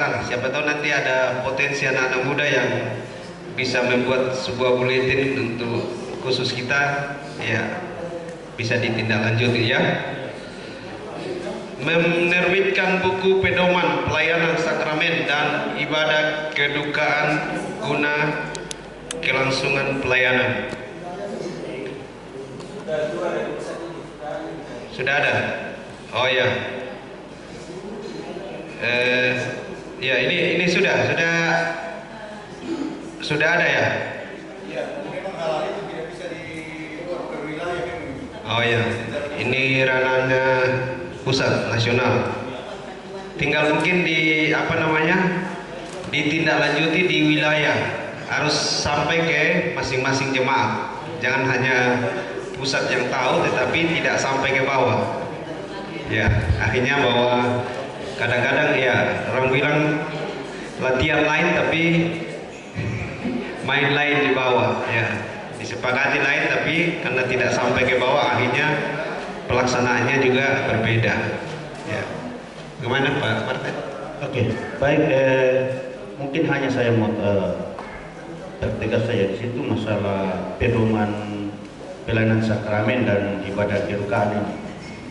Siapa tahu nanti ada potensi anak-anak muda yang bisa membuat sebuah buletin untuk khusus kita, ya bisa ditindaklanjuti ya. Menerbitkan buku pedoman pelayanan sakramen dan ibadah kedukaan guna kelangsungan pelayanan. Sudah ada? Oh ya. Ya ini sudah ada ya. Ya, memang hal itu tidak bisa dibuat per wilayah. Oh ya, ini ranahnya pusat nasional. Tinggal mungkin ditindaklanjuti di wilayah. Harus sampai ke masing-masing jemaat. Jangan hanya pusat yang tahu, tetapi tidak sampai ke bawah. Ya, akhirnya bahwa kadang-kadang ya orang bilang latihan lain tapi main lain di bawah, ya disepakati lain tapi karena tidak sampai ke bawah akhirnya pelaksanaannya juga berbeda. Ya, gimana Pak Martin? Oke, baik. Mungkin hanya saya mau tertegas saya di situ masalah pedoman pelayanan sakramen dan ibadah kedukaan ini.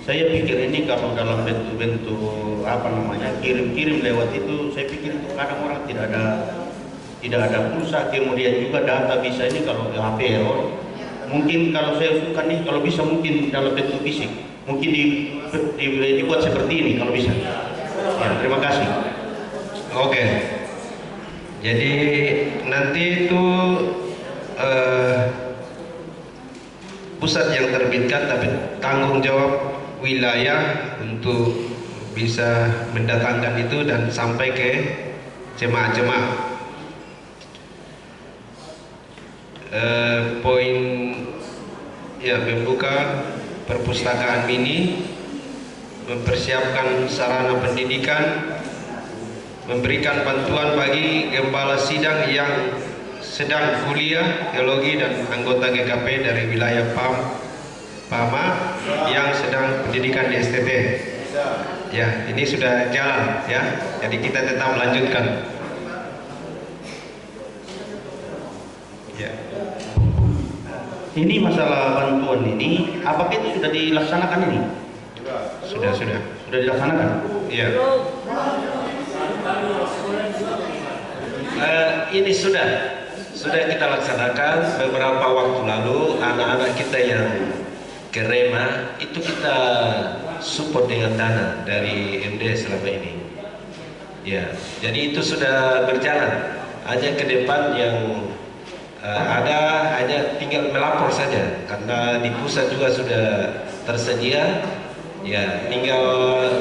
Saya pikir ini kalau dalam bentuk-bentuk kirim-kirim lewat itu, saya pikir itu kadang orang tidak ada pulsa, kemudian juga data bisa ini kalau HP error. Mungkin kalau saya usulkan nih, kalau bisa mungkin dalam bentuk fisik, mungkin dibuat seperti ini kalau bisa. Ya, terima kasih. Oke. Jadi nanti itu pusat yang terbitkan, tapi tanggung jawab wilayah untuk bisa mendatangkan itu dan sampai ke jemaah-jemaah. Poin ya, membuka perpustakaan mini, mempersiapkan sarana pendidikan, memberikan bantuan bagi gembala sidang yang sedang kuliah teologi dan anggota GKP dari wilayah PAMA yang sedang pendidikan di STT. Ya, ini sudah jalan ya. Jadi kita tetap melanjutkan. Ya. Ini masalah bantuan ini, apakah itu sudah dilaksanakan ini? Sudah. Sudah dilaksanakan? Iya. Ini sudah kita laksanakan beberapa waktu lalu. Anak-anak kita yang ke Rema itu kita support dengan dana dari MD selama ini. Ya, jadi itu sudah berjalan. Hanya ke depan yang ada hanya tinggal melapor saja, karena di pusat juga sudah tersedia. Ya, tinggal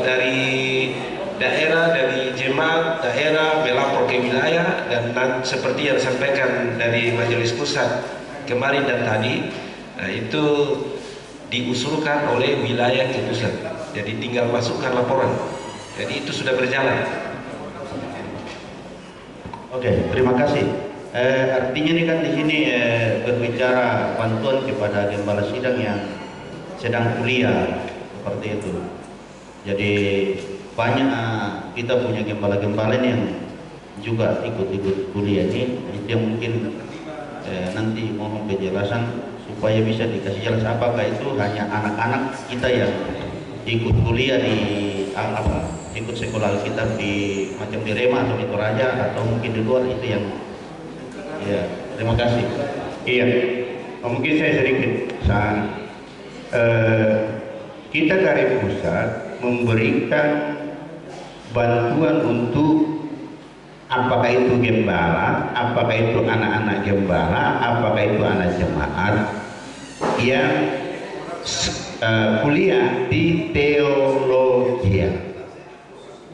dari daerah, dari jemaat daerah melapor ke wilayah, dan seperti yang disampaikan dari majelis pusat kemarin dan tadi, itu diusulkan oleh wilayah ke pusat. Jadi tinggal masukkan laporan. Jadi itu sudah berjalan. Oke, terima kasih. Artinya ini kan di sini berbicara bantuan kepada gembala sidang yang sedang kuliah seperti itu. Jadi banyak kita punya gembala-gembala yang juga ikut kuliah ini. Itu yang mungkin nanti mohon penjelasan supaya bisa dikasih jelas apakah itu hanya anak-anak kita yang ikut kuliah di ikut sekolah kita di macam di Rema atau di Toraja, atau mungkin di luar itu yang. Ya, terima kasih. Iya, mungkin saya sedikit. Kita dari pusat memberikan bantuan untuk apakah itu gembala, apakah itu anak-anak gembala, apakah itu anak jemaat yang kuliah di teologi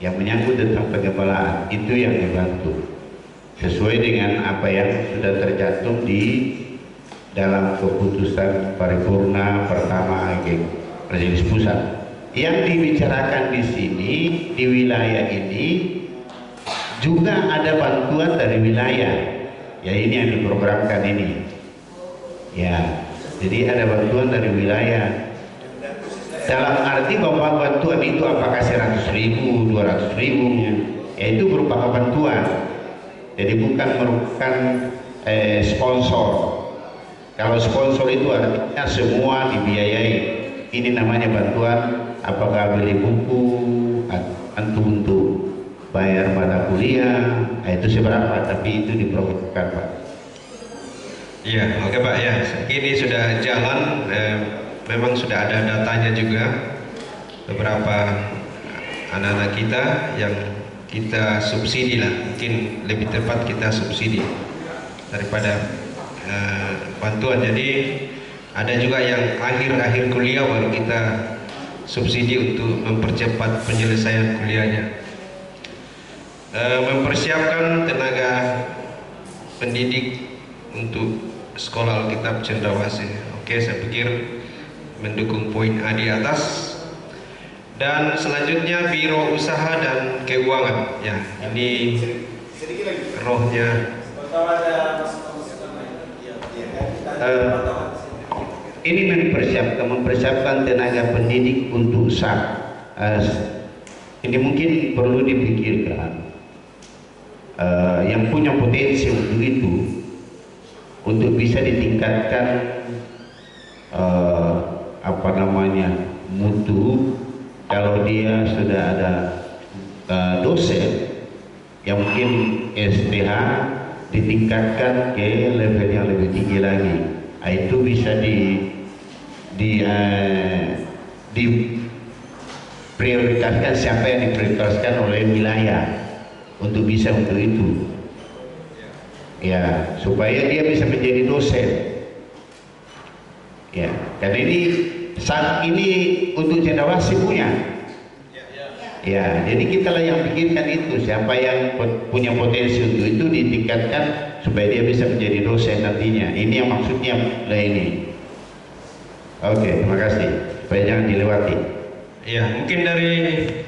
yang menyangkut tentang penggembalaan, itu yang dibantu sesuai dengan apa yang sudah tercantum di dalam keputusan paripurna pertama Majelis Pusat. Yang dibicarakan di sini, di wilayah ini juga ada bantuan dari wilayah. Ya, ini yang diprogramkan ini. Ya, jadi ada bantuan dari wilayah. Dalam arti bahwa bantuan itu apakah 100.000, 200.000, yaitu berupa bantuan. Jadi bukan merupakan sponsor. Kalau sponsor itu artinya semua dibiayai. Ini namanya bantuan, apakah beli buku, untuk bayar mata kuliah, itu seberapa, tapi itu diprogramkan, Pak. Iya, oke Pak ya. Ini sudah jalan, memang sudah ada datanya juga. Beberapa anak-anak kita yang kita subsidi lah, mungkin lebih tepat kita subsidi daripada bantuan. Jadi ada juga yang akhir-akhir kuliah baru kita subsidi untuk mempercepat penyelesaian kuliahnya. Mempersiapkan tenaga pendidik untuk sekolah Alkitab Cendrawasih. Oke, saya pikir mendukung poin A di atas. Dan selanjutnya Biro Usaha dan Keuangan. Ya, ini rohnya. Ini mempersiapkan tenaga pendidik untuk usaha. Ini mungkin perlu dipikirkan. Yang punya potensi untuk itu, untuk bisa ditingkatkan mutu. Kalau dia sudah ada dosen yang mungkin STH, ditingkatkan ke level yang lebih tinggi lagi. Itu bisa diprioritaskan, siapa yang diprioritaskan oleh wilayah untuk bisa untuk itu, ya, supaya dia bisa menjadi dosen, ya. Karena ini saat ini untuk Cendrawasih punya, ya. Jadi kita lah yang pikirkan itu, siapa yang punya potensi untuk itu ditingkatkan supaya dia bisa menjadi dosen nantinya. Ini yang maksudnya lah ini. Oke, terima kasih. Supaya jangan dilewati. Ya, mungkin dari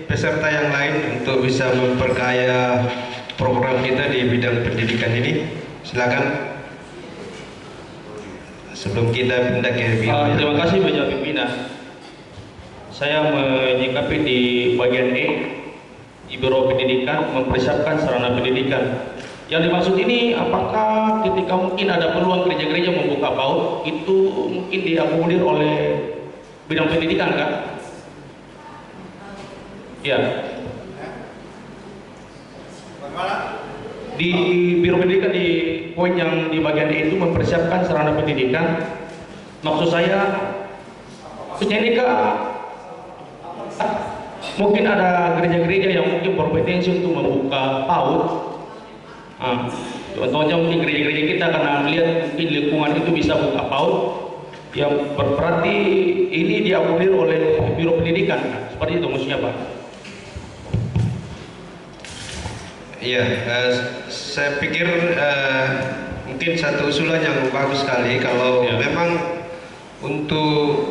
peserta yang lain untuk bisa memperkaya program kita di bidang pendidikan ini, silakan. Sebelum kita pindah ke biro. Terima kasih Bapak Pimpinan. Saya menyikapi di bagian E, di Biro Pendidikan mempersiapkan sarana pendidikan. Yang dimaksud ini, apakah ketika mungkin ada peluang gereja-gereja membuka PAUD, itu mungkin diakomodir oleh bidang pendidikan, kan? Ya. Di Biro Pendidikan di poin yang di bagian D itu mempersiapkan sarana pendidikan. Maksud saya, maksudnya ini mungkin ada gereja-gereja yang mungkin berpotensi untuk membuka PAUD. Contohnya mungkin gereja-gereja kita karena melihat mungkin lingkungan itu bisa buka PAUD, yang berarti ini diakomodir oleh Biro Pendidikan, kan? Seperti itu maksudnya, Pak. Iya, saya pikir mungkin satu usulan yang bagus sekali kalau memang untuk,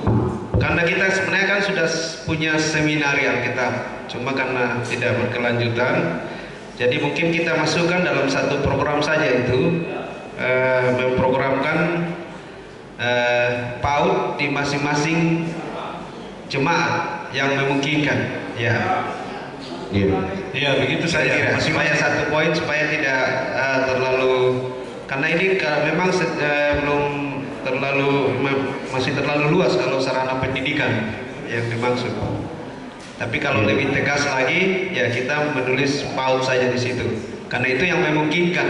karena kita sebenarnya kan sudah punya seminar Alkitab, cuma karena tidak berkelanjutan, jadi mungkin kita masukkan dalam satu program saja itu, memprogramkan PAUD di masing-masing jemaat yang memungkinkan, ya. Iya, begitu saja. Supaya satu poin, supaya tidak terlalu, karena ini memang belum terlalu, masih terlalu luas kalau sarana pendidikan yang dimaksud. Tapi kalau lebih tegas lagi, ya kita menulis PAUD saja di situ. Karena itu yang memungkinkan.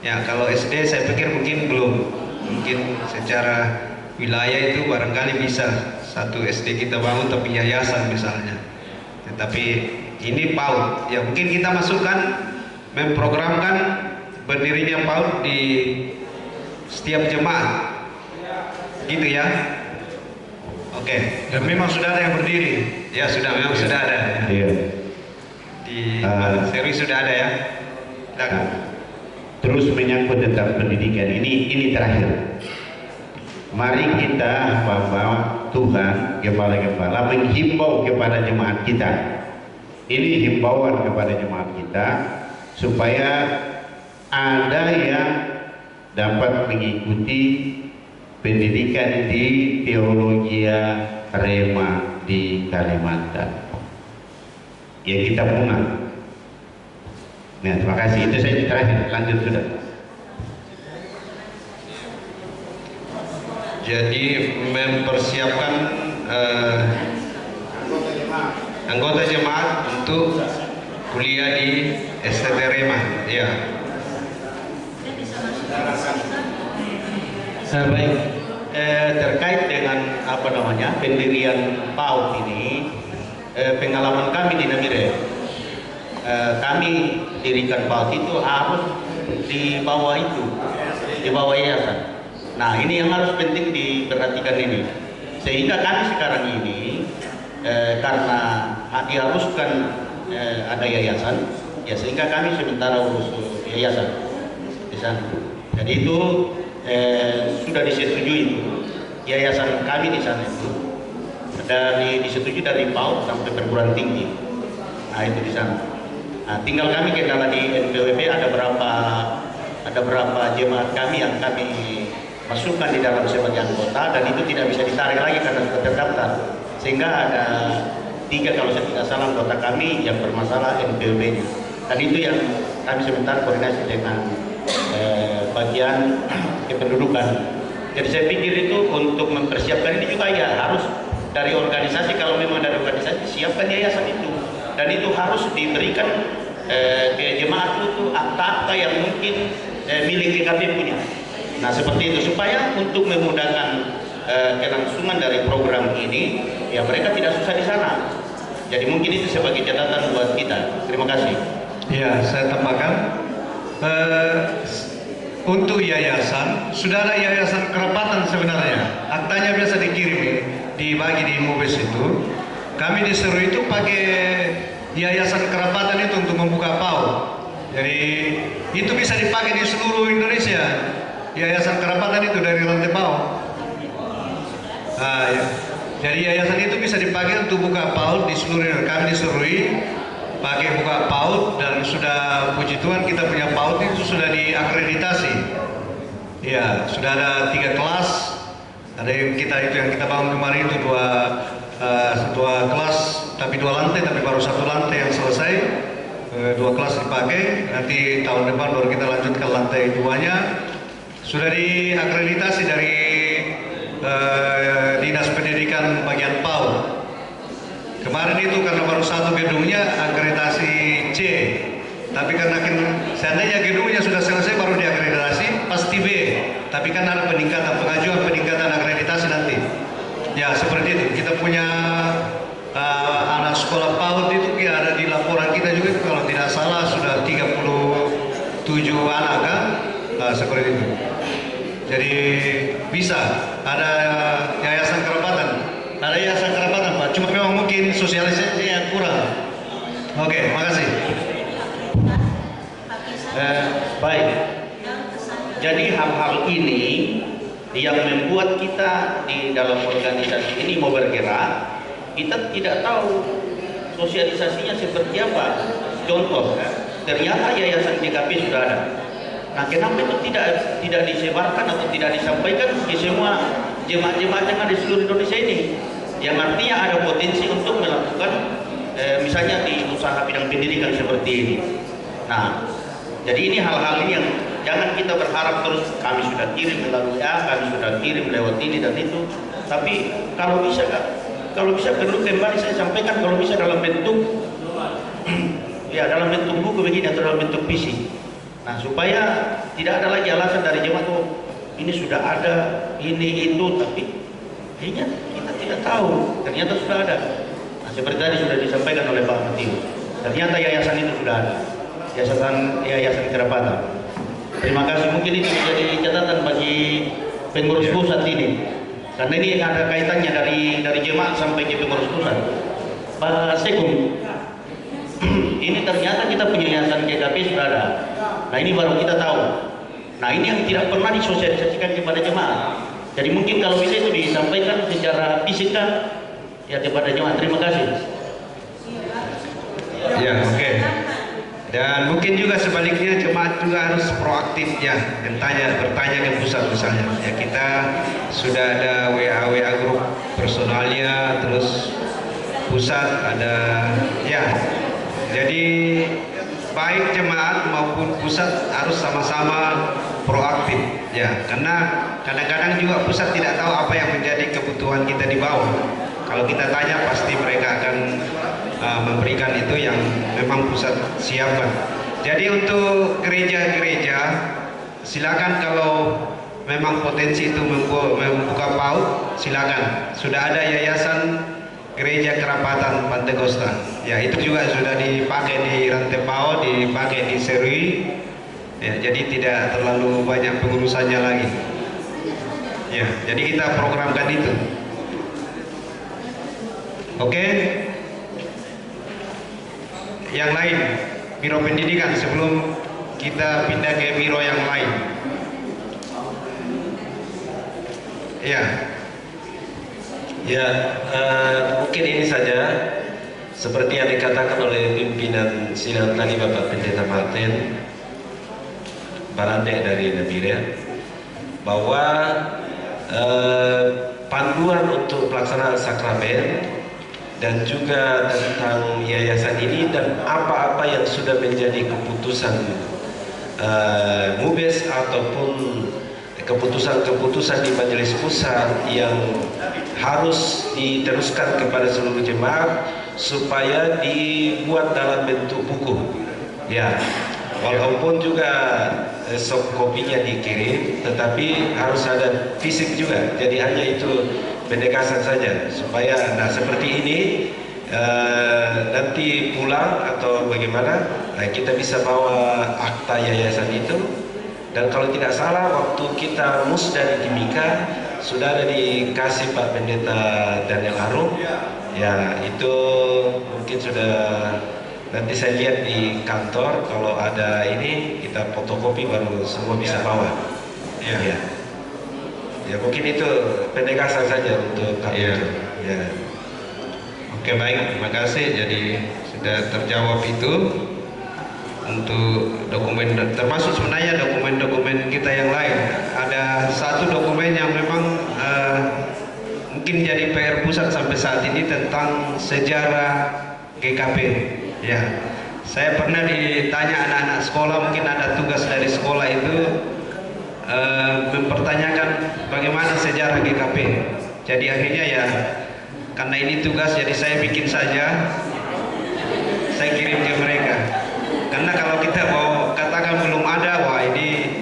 Ya, kalau SD saya pikir mungkin belum. Mungkin secara wilayah itu barangkali bisa satu SD kita bangun tapi yayasan misalnya. Tetapi ini PAUD, ya mungkin kita masukkan, memprogramkan berdirinya PAUD di setiap jemaat, gitu ya. Oke. Dan memang sudah ada yang berdiri. Ya memang sudah ada. Iya. Di seri sudah ada ya. Silakan. Terus menyangkut tentang pendidikan ini terakhir. Mari kita Bapak Tuhan, gembala-gembala menghimbau kepada jemaat kita. Ini himbauan kepada jemaat kita supaya ada yang dapat mengikuti pendidikan di Teologia Rema di Kalimantan. Ya kita bunga. Nah, terima kasih. Itu saya terakhir. Lanjut sudah. Jadi mempersiapkan anggota jemaat untuk kuliah di STT Rema. Ya. Baik, terkait dengan apa namanya pendirian PAUD ini, pengalaman kami di Namire, kami dirikan PAUD itu harus di bawah yayasan. Nah, ini yang harus penting diperhatikan ini, sehingga kami sekarang ini karena diharuskan ada yayasan, ya sehingga kami sementara urus yayasan di sana. Jadi itu sudah disetujui yayasan kami di sana itu disetujui dari PAUD sampai perguruan tinggi. Nah itu di sana. Nah, tinggal kami kendala di NPWP ada berapa jemaat kami yang kami masukkan di dalam sebagai anggota dan itu tidak bisa ditarik lagi karena sudah terdaftar. Sehingga ada 3 kalau saya tidak salah anggota kami yang bermasalah NPWP-nya. Dan itu yang kami sebentar koordinasi dengan bagian kependudukan. Jadi saya pikir itu untuk mempersiapkan ini juga ya harus dari organisasi, kalau memang dari organisasi siapkan yayasan itu, dan itu harus diberikan ke jemaat itu akta-akta yang mungkin milik GKP punya. Nah seperti itu supaya untuk memudahkan kelangsungan dari program ini ya mereka tidak susah di sana. Jadi mungkin itu sebagai catatan buat kita. Terima kasih. Ya, saya tambahkan. Untuk yayasan, sudah ada yayasan kerapatan sebenarnya. Aktanya biasa dikirim, dibagi di Mubes itu. Kami disuruh itu pakai yayasan kerapatan itu untuk membuka PAUD. Jadi itu bisa dipakai di seluruh Indonesia. Yayasan kerapatan itu dari lantai PAUD. Nah, ya. Jadi yayasan itu bisa dipakai untuk buka PAUD di seluruh Indonesia. Kami disuruhi pakai buka PAUD dan sudah puji Tuhan kita punya PAUD itu sudah diakreditasi. Ya, sudah ada 3 kelas. Ada yang kita bangun kemarin itu dua kelas tapi 2 lantai, tapi baru 1 lantai yang selesai. 2 kelas dipakai. Nanti tahun depan baru kita lanjutkan lantai 2-nya. Sudah diakreditasi dari Dinas Pendidikan bagian PAUD. Kemarin itu karena baru 1 gedungnya akreditasi C, tapi karena seandainya gedungnya sudah selesai baru diakreditasi pasti B, tapi kan ada pengajuan peningkatan akreditasi nanti. Ya seperti itu. Kita punya anak sekolah PAUD itu ya ada di laporan kita juga kalau tidak salah sudah 37 anak kan, seperti itu. Jadi bisa ada yayasan kerapatan. Ada yayasan kerapatan Pak, cuma memang mungkin sosialisasi yang kurang. Oke, makasih. Baik. Jadi hal-hal ini yang membuat kita di dalam organisasi ini mau bergerak, kita tidak tahu sosialisasinya seperti apa. Contoh, ternyata yayasan GKP sudah ada. Nah, kenapa itu tidak disebarkan atau tidak disampaikan ke semua jemaat-jemaat yang ada di seluruh Indonesia ini? Yang artinya ada potensi untuk melakukan misalnya di usaha bidang pendidikan seperti ini. Nah, jadi ini hal-hal ini yang jangan kita berharap terus kami sudah kirim melalui kami sudah kirim lewat ini dan itu. Tapi kalau bisa perlu kembali saya sampaikan kalau bisa dalam bentuk ya dalam bentuk buku begini atau dalam bentuk fisik. Nah, supaya tidak ada lagi alasan dari jemaat ini sudah ada ini itu tapi kayaknya kita tidak tahu ternyata sudah ada. Nah, seperti tadi sudah disampaikan oleh Pak Matiu, ternyata yayasan itu sudah ada, yayasan kerapatan. Terima kasih. Mungkin itu menjadi catatan bagi pengurus pusat ini, karena ini ada kaitannya dari jemaat sampai ke pengurus pusat. Pak Sekung, ini ternyata kita punya yayasan GKP sudah ada. Nah ini baru kita tahu. Nah ini yang tidak pernah disosialisasikan kepada jemaat. Jadi mungkin kalau bisa itu disampaikan secara fisik ya kepada jemaat. Terima kasih. Ya, oke. Dan mungkin juga sebaliknya jemaat juga harus proaktif ya, bertanya ke pusat misalnya. Ya kita sudah ada WA grup personalnya, terus pusat ada ya. Jadi baik jemaat maupun pusat harus sama-sama proaktif ya, karena kadang-kadang juga pusat tidak tahu apa yang menjadi kebutuhan kita di bawah. Kalau kita tanya pasti mereka akan memberikan itu yang memang pusat siapkan. Jadi untuk gereja-gereja silakan kalau memang potensi itu membuka PAUD, silakan. Sudah ada yayasan gereja kerapatan Pantai Kosta. Ya, itu juga sudah dipakai di Rantai PAUD, dipakai di Serui. Ya, jadi tidak terlalu banyak pengurusannya lagi. Ya, jadi kita programkan itu. Oke. Yang lain, biro pendidikan sebelum kita pindah ke biro yang lain. Ya. Ya, mungkin ini saja seperti yang dikatakan oleh pimpinan sidang tadi Bapak Pendeta Martin Barande dari Nabire, bahwa panduan untuk pelaksanaan sakramen dan juga tentang yayasan ini dan apa-apa yang sudah menjadi keputusan MUBES ataupun keputusan-keputusan di majelis pusat yang harus diteruskan kepada seluruh jemaat supaya dibuat dalam bentuk buku. Ya, walaupun juga soft kopinya dikirim, tetapi harus ada fisik juga. Jadi hanya itu penegasan saja supaya, nah seperti ini nanti pulang atau bagaimana, nah, kita bisa bawa akta yayasan itu. Dan kalau tidak salah waktu kita musda di Timika sudah ada dikasih Pak Pendeta Daniel Arum. Ya, itu mungkin sudah nanti saya lihat di kantor, kalau ada ini kita fotokopi baru semua bisa bawa. Ya. Ya. Ya, mungkin itu penegasan saja untuk kami. Ya. Ya. Oke, baik, terima kasih. Jadi sudah terjawab itu untuk dokumen, termasuk sebenarnya dokumen-dokumen kita yang lain. Ada satu dokumen yang memang mungkin jadi PR pusat sampai saat ini tentang sejarah GKP. Ya, saya pernah ditanya anak-anak sekolah, mungkin ada tugas dari sekolah itu mempertanyakan bagaimana sejarah GKP. Jadi akhirnya ya, karena ini tugas, jadi saya bikin saja, saya kirim ke mereka. Karena kalau kita mau katakan belum ada, wah ini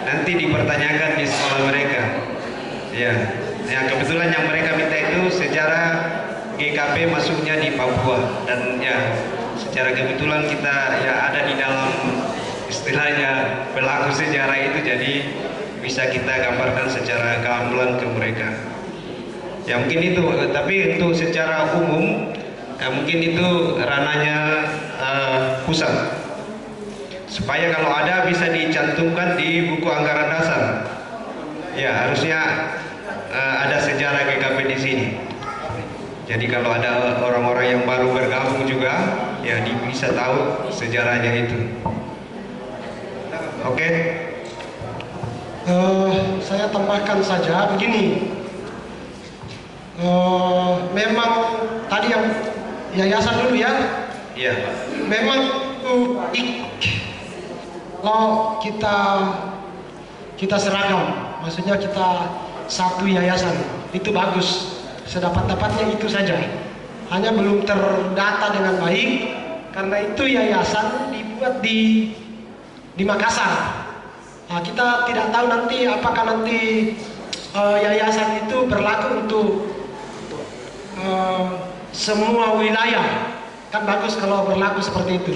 nanti dipertanyakan di sekolah mereka. Ya, ya kebetulan yang mereka minta itu sejarah GKP masuknya di Papua, dan ya secara kebetulan kita ya ada di dalam istilahnya pelaku sejarah itu, jadi bisa kita gambarkan secara gamblang ke mereka. Ya mungkin itu, tapi untuk secara umum ya mungkin itu ranahnya pusat, supaya kalau ada bisa dicantumkan di buku anggaran dasar. Ya harusnya ada sejarah GKP di sini. Jadi kalau ada orang-orang yang baru bergabung juga, ya bisa tahu sejarahnya itu. Oke. Saya tambahkan saja begini. Memang tadi yang yayasan dulu ya. Iya. Memang kalau kita seragam, maksudnya kita satu yayasan, itu bagus. Sedapat-dapatnya itu saja. Hanya belum terdata dengan baik karena itu yayasan dibuat di Makassar. Nah, kita tidak tahu nanti apakah nanti yayasan itu berlaku untuk semua wilayah. Kan bagus kalau berlaku seperti itu.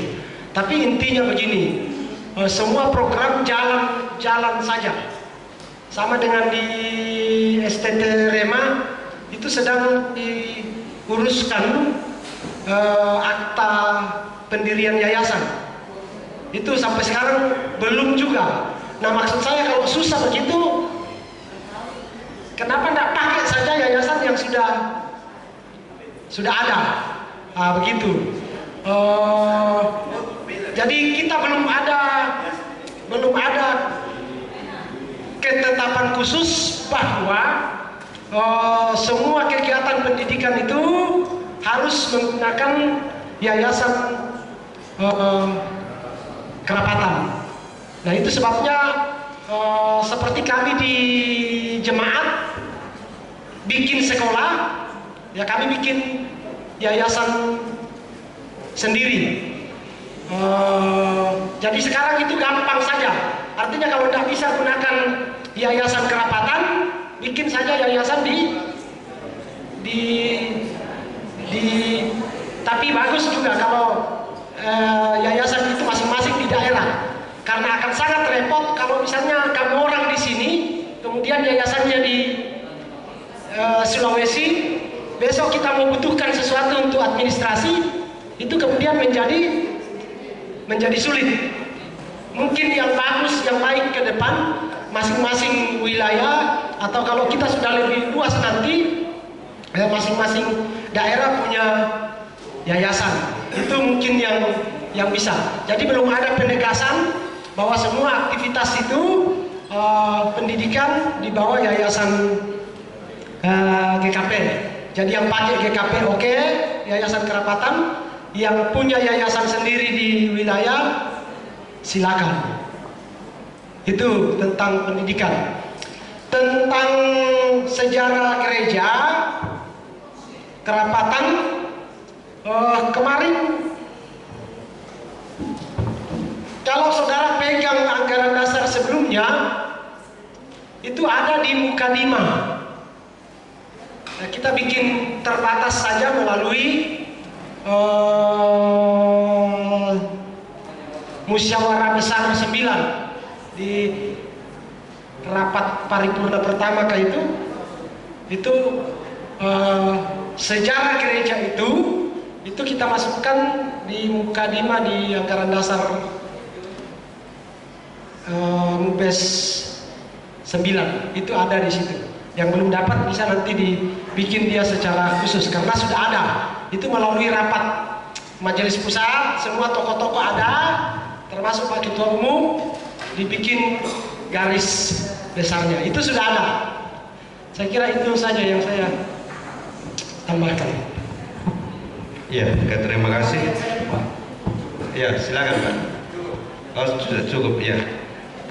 Tapi intinya begini, semua program jalan saja. Sama dengan di STT Rema itu sedang diuruskan akta pendirian yayasan. Itu sampai sekarang belum juga. Nah maksud saya kalau susah begitu, kenapa tidak pakai saja yayasan yang sudah ada? Nah, begitu. Jadi kita belum ada ketetapan khusus bahwa semua kegiatan pendidikan itu harus menggunakan yayasan kerapatan. Nah itu sebabnya seperti kami di jemaat bikin sekolah, ya kami bikin yayasan sendiri. Jadi sekarang itu gampang saja. Artinya kalau tidak bisa gunakan yayasan kerapatan, bikin saja yayasan tapi bagus juga kalau yayasan itu masing-masing di daerah. Karena akan sangat repot kalau misalnya kamu orang di sini, kemudian yayasannya di Sulawesi, besok kita membutuhkan sesuatu untuk administrasi, itu kemudian menjadi sulit. Mungkin yang bagus, yang baik ke depan, masing-masing wilayah, atau kalau kita sudah lebih luas nanti, masing-masing daerah punya yayasan. Itu mungkin yang bisa. Jadi belum ada penegasan bahwa semua aktivitas itu pendidikan di bawah yayasan GKP. Jadi yang pakai GKP oke, yayasan kerapatan, yang punya yayasan sendiri di wilayah silakan. Itu tentang pendidikan. Tentang sejarah gereja kerapatan, kemarin kalau saudara pegang anggaran dasar sebelumnya, itu ada di Mukadimah. Nah, kita bikin terbatas saja melalui musyawarah besar 9 di rapat paripurna pertama itu sejarah gereja itu kita masukkan di Mukadimah di anggaran dasar Mubes 9 itu ada di situ. Yang belum dapat bisa nanti dibikin dia secara khusus karena sudah ada. Itu melalui rapat majelis pusat, semua tokoh-tokoh ada, termasuk Pak Ketua Umum, dibikin garis besarnya. Itu sudah ada. Saya kira itu saja yang saya tambahkan. Ya, terima kasih. Ya, silakan Pak. Oh, sudah cukup ya.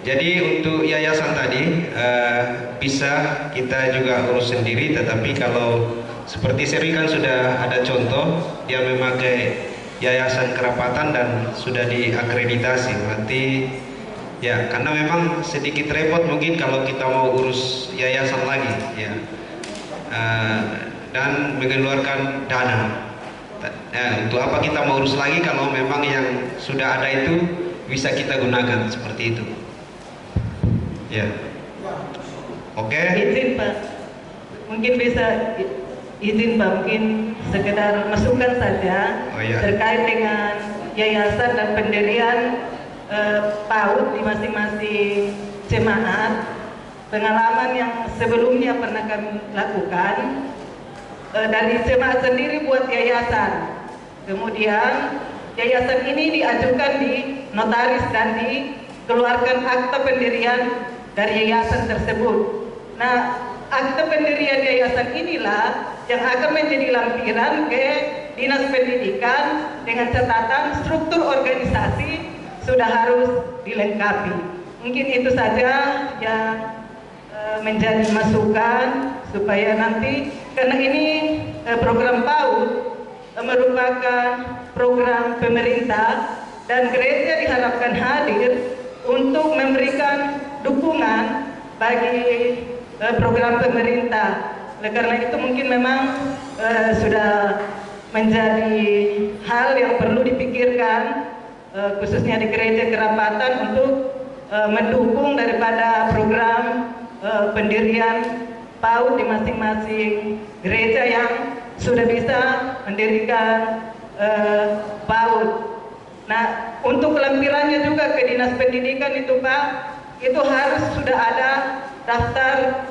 Jadi untuk yayasan tadi bisa kita juga urus sendiri, tetapi kalau seperti Seri kan sudah ada contoh dia memakai yayasan kerapatan dan sudah diakreditasi, berarti ya karena memang sedikit repot mungkin kalau kita mau urus yayasan lagi ya, dan mengeluarkan dana. Untuk apa kita mau urus lagi kalau memang yang sudah ada itu bisa kita gunakan seperti itu. Ya, oke. Izin Pak, mungkin bisa izin Pak, mungkin sekedar masukan saja terkait dengan yayasan dan pendirian PAUD di masing-masing jemaat. Pengalaman yang sebelumnya pernah kami lakukan, dari jemaat sendiri buat yayasan, kemudian yayasan ini diajukan di notaris dan dikeluarkan akta pendirian dari yayasan tersebut. Nah, akta pendirian yayasan inilah yang akan menjadi lampiran ke Dinas Pendidikan dengan catatan struktur organisasi sudah harus dilengkapi. Mungkin itu saja yang menjadi masukan supaya nanti, karena ini program PAUD merupakan program pemerintah dan gereja diharapkan hadir untuk memberikan dukungan bagi program pemerintah. Oleh karena itu mungkin memang sudah menjadi hal yang perlu dipikirkan khususnya di gereja kerapatan untuk mendukung daripada program pendirian PAUD di masing-masing gereja yang sudah bisa mendirikan PAUD. Nah, untuk lampirannya juga ke Dinas Pendidikan itu Pak, itu harus sudah ada daftar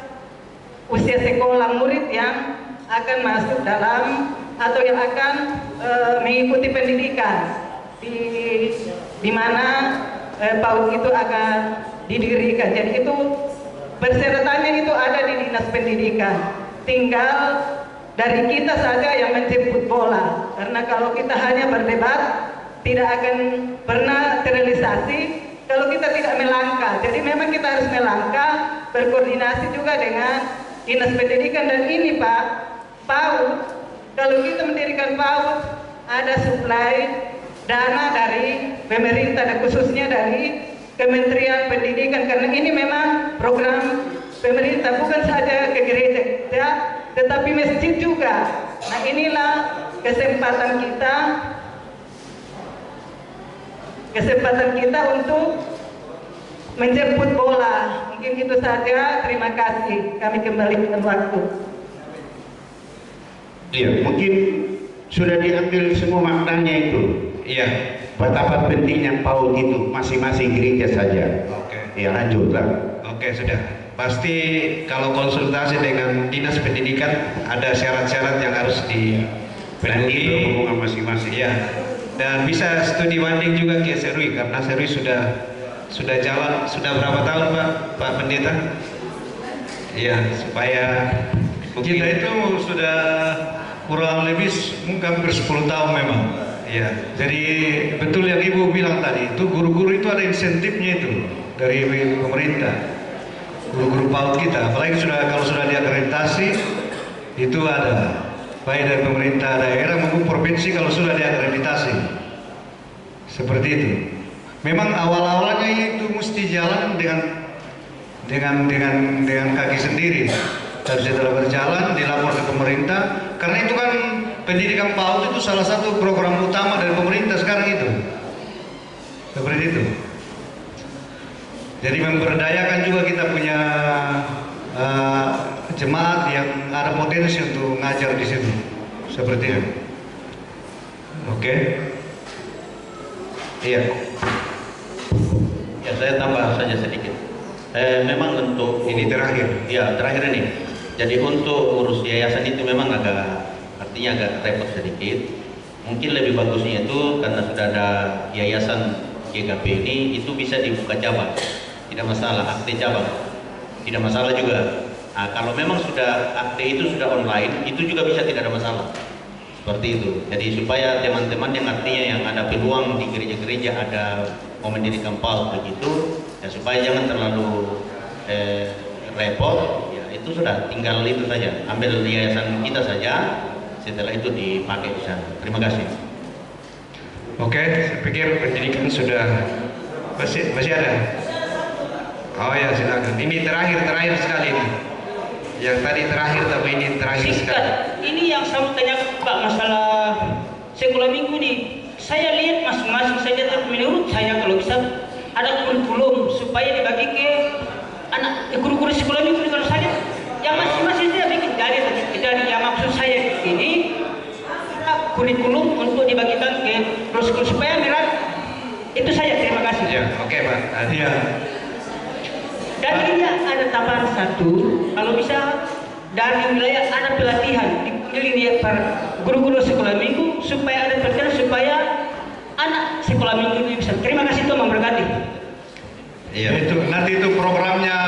usia sekolah murid yang akan masuk dalam atau yang akan mengikuti pendidikan di mana PAUD itu akan didirikan. Jadi itu persyaratannya itu ada di Dinas Pendidikan. Tinggal dari kita saja yang menjemput bola. Karena kalau kita hanya berdebat, tidak akan pernah terrealisasi kalau kita tidak melangkah. Jadi memang kita harus melangkah, berkoordinasi juga dengan Dinas Pendidikan. Dan ini Pak, PAUD, kalau kita mendirikan PAUD, ada suplai dana dari pemerintah dan khususnya dari Kementerian Pendidikan, karena ini memang program pemerintah, bukan saja ke gereja ya, tetapi masjid juga. Nah inilah kesempatan kita untuk menjemput bola. Mungkin itu saja, terima kasih, kami kembalikan waktu. Iya, mungkin sudah diambil semua maknanya itu. Iya. Betapa pentingnya PAUD itu masing-masing gereja saja. Oke. Ya lanjutlah. Oke, sudah. Pasti kalau konsultasi dengan Dinas Pendidikan ada syarat-syarat yang harus dipenuhi berhubungan masing-masing. Ya. Dan bisa studi banding juga ke Serui, karena Serui sudah jalan sudah berapa tahun Pak Pendeta? Iya, supaya kita itu sudah kurang lebih mungkin hampir 10 tahun memang. ya. Jadi betul yang Ibu bilang tadi, itu guru-guru itu ada insentifnya itu dari pemerintah. Guru-guru PAUD kita, apalagi kalau sudah diakreditasi itu ada baik dari pemerintah daerah maupun provinsi kalau sudah diakreditasi. Seperti itu. Memang awal-awalnya itu mesti jalan dengan kaki sendiri. Dan setelah berjalan dilapor ke pemerintah, karena itu kan pendidikan PAUD itu salah satu program utama dari pemerintah sekarang itu. Seperti itu. Jadi memberdayakan juga kita punya jemaat yang ada potensi untuk ngajar di situ. Seperti itu. Oke. Iya. Ya saya tambah saja sedikit. Memang untuk ini terakhir. Ya terakhir ini. Jadi untuk urus yayasan itu memang artinya agak repot sedikit. Mungkin lebih bagusnya itu karena sudah ada yayasan GKP ini, itu bisa dibuka cabang, tidak masalah, akte cabang, tidak masalah juga. Nah, kalau memang sudah akte itu sudah online, itu juga bisa tidak ada masalah. Seperti itu. Jadi supaya teman-teman yang artinya yang ada peluang di gereja-gereja ada mau mendirikan PAUD begitu, ya supaya jangan terlalu repot. Itu sudah tinggal itu saja, ambil yayasan kita saja, setelah itu dipakai di sana. Terima kasih. Oke, saya pikir pendidikan sudah masih ada. Oh ya silakan. Ini terakhir sekali ini. Yang tadi terakhir tapi ini terakhir sekali. Ini yang saya mau tanya Pak, masalah sekolah minggu nih. Saya lihat masing-masing saja, tapi menurut saya kalau bisa ada kurikulum supaya dibagi ke anak guru-guru sekolah minggu. Kalau saya yang masing-masing saya bikin dari yang maksud saya ini kurikulum untuk dibagikan ke sekolah supaya merah. Itu saja, terima kasih. Ya, oke Pak. Iya. Dan ini ada tambahan satu, kalau bisa dari wilayah ada pelatihan di lini para guru-guru sekolah minggu supaya ada pelatihan supaya anak sekolah minggu ini bisa. Terima kasih Tuhan memberkati. Iya. Nanti itu programnya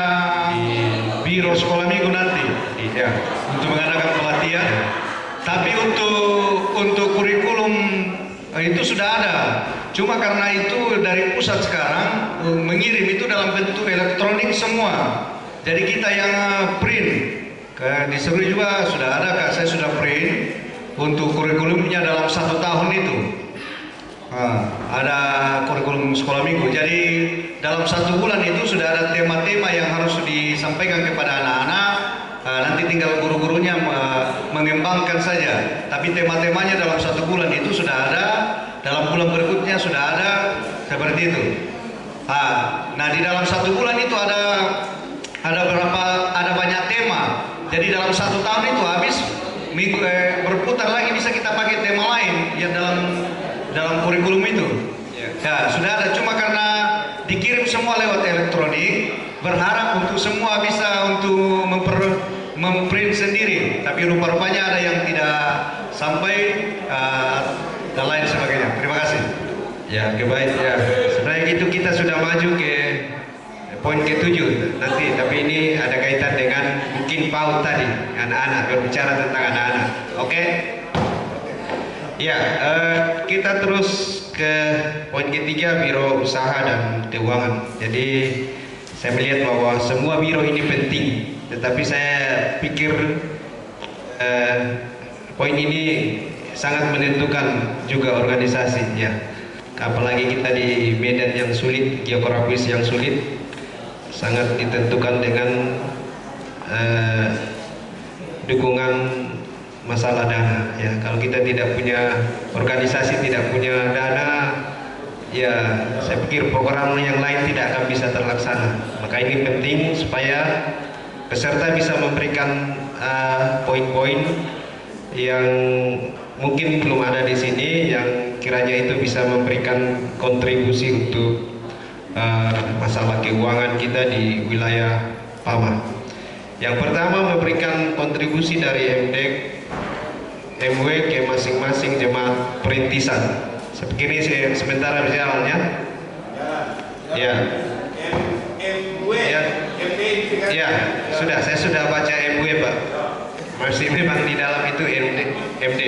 Biro Sekolah Minggu nanti. Iya. Untuk mengadakan pelatihan. Tapi untuk kurikulum itu sudah ada. Cuma karena itu dari pusat sekarang mengirim itu dalam bentuk elektronik semua. Jadi kita yang print. Di Serui juga sudah ada, Kak. Saya sudah print untuk kurikulumnya dalam 1 tahun itu. Ada kurikulum sekolah minggu. Jadi dalam 1 bulan itu sudah ada tema-tema yang harus disampaikan kepada anak-anak. Nanti tinggal guru-gurunya mengembangkan saja. Tapi tema-temanya dalam 1 bulan itu sudah ada. Dalam bulan berikutnya sudah ada, seperti itu. Nah di dalam 1 bulan itu ada banyak tema. Jadi dalam 1 tahun itu habis berputar lagi bisa kita pakai tema lain yang dalam kurikulum itu. Ya sudah ada, cuma karena dikirim semua lewat elektronik, berharap untuk semua bisa untuk memprint sendiri. Tapi rupa-rupanya ada yang tidak sampai dan lain sebagainya. Terima kasih. Ya, baik ya. Sebenarnya itu kita sudah maju ke poin ke-7 nanti, tapi ini ada kaitan dengan mungkin PAUD tadi, anak-anak, berbicara tentang anak-anak. Oke? Ya, kita terus ke poin ketiga, Biro Usaha dan Keuangan. Jadi saya melihat bahwa semua biro ini penting, tetapi saya pikir poin ini sangat menentukan juga organisasi ya. Apalagi kita di medan yang sulit, geografis yang sulit, sangat ditentukan dengan dukungan masalah dana ya. Kalau kita tidak punya organisasi, tidak punya dana, ya saya pikir program yang lain tidak akan bisa terlaksana. Maka ini penting supaya peserta bisa memberikan poin-poin yang mungkin belum ada di sini, yang kiranya itu bisa memberikan kontribusi untuk masalah keuangan kita di wilayah PAMA. Yang pertama, memberikan kontribusi dari MDEK MW ke masing-masing jemaat perintisan. Saya pikir ini sementara berjalan ya. Ya. MW. Ya, sudah, saya sudah baca MW Pak. Masih memang di dalam itu MD.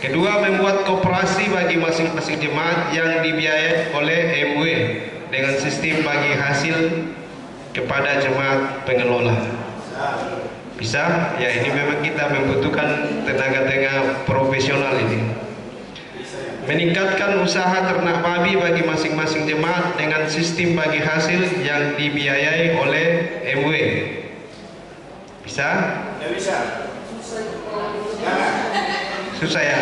Kedua, membuat koperasi bagi masing-masing jemaat yang dibiayai oleh MW dengan sistem bagi hasil kepada jemaat pengelola. Bisa? Ya, ini memang kita membutuhkan tenaga-tenaga profesional ini. Meningkatkan usaha ternak babi bagi masing-masing jemaat dengan sistem bagi hasil yang dibiayai oleh MW. Bisa? Tidak bisa. Susah ya?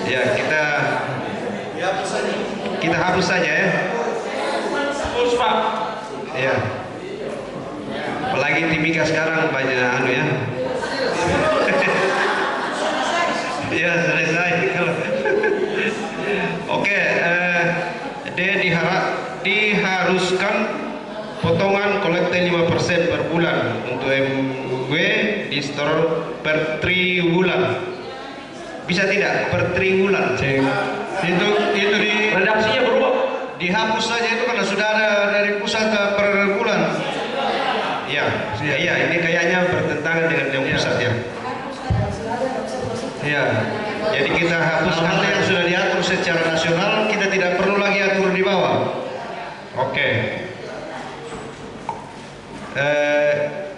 Ya, kita hapus saja ya. Hapus Pak. Ya. Apalagi Timika sekarang banyak anu ya. Ya, selesai kalau. Oke, diharuskan potongan kolekte 5% per bulan untuk MW di store per triwulan. Bisa tidak per triwulan? Itu di Redaksinya berubah. dihapus saja itu karena sudah ada dari pusat per bulan. Iya, ini kayaknya bertentangan dengan yang pusat ya. Iya, jadi kita hapus hal yang sudah diatur secara nasional, kita tidak perlu lagi atur di bawah. Oke.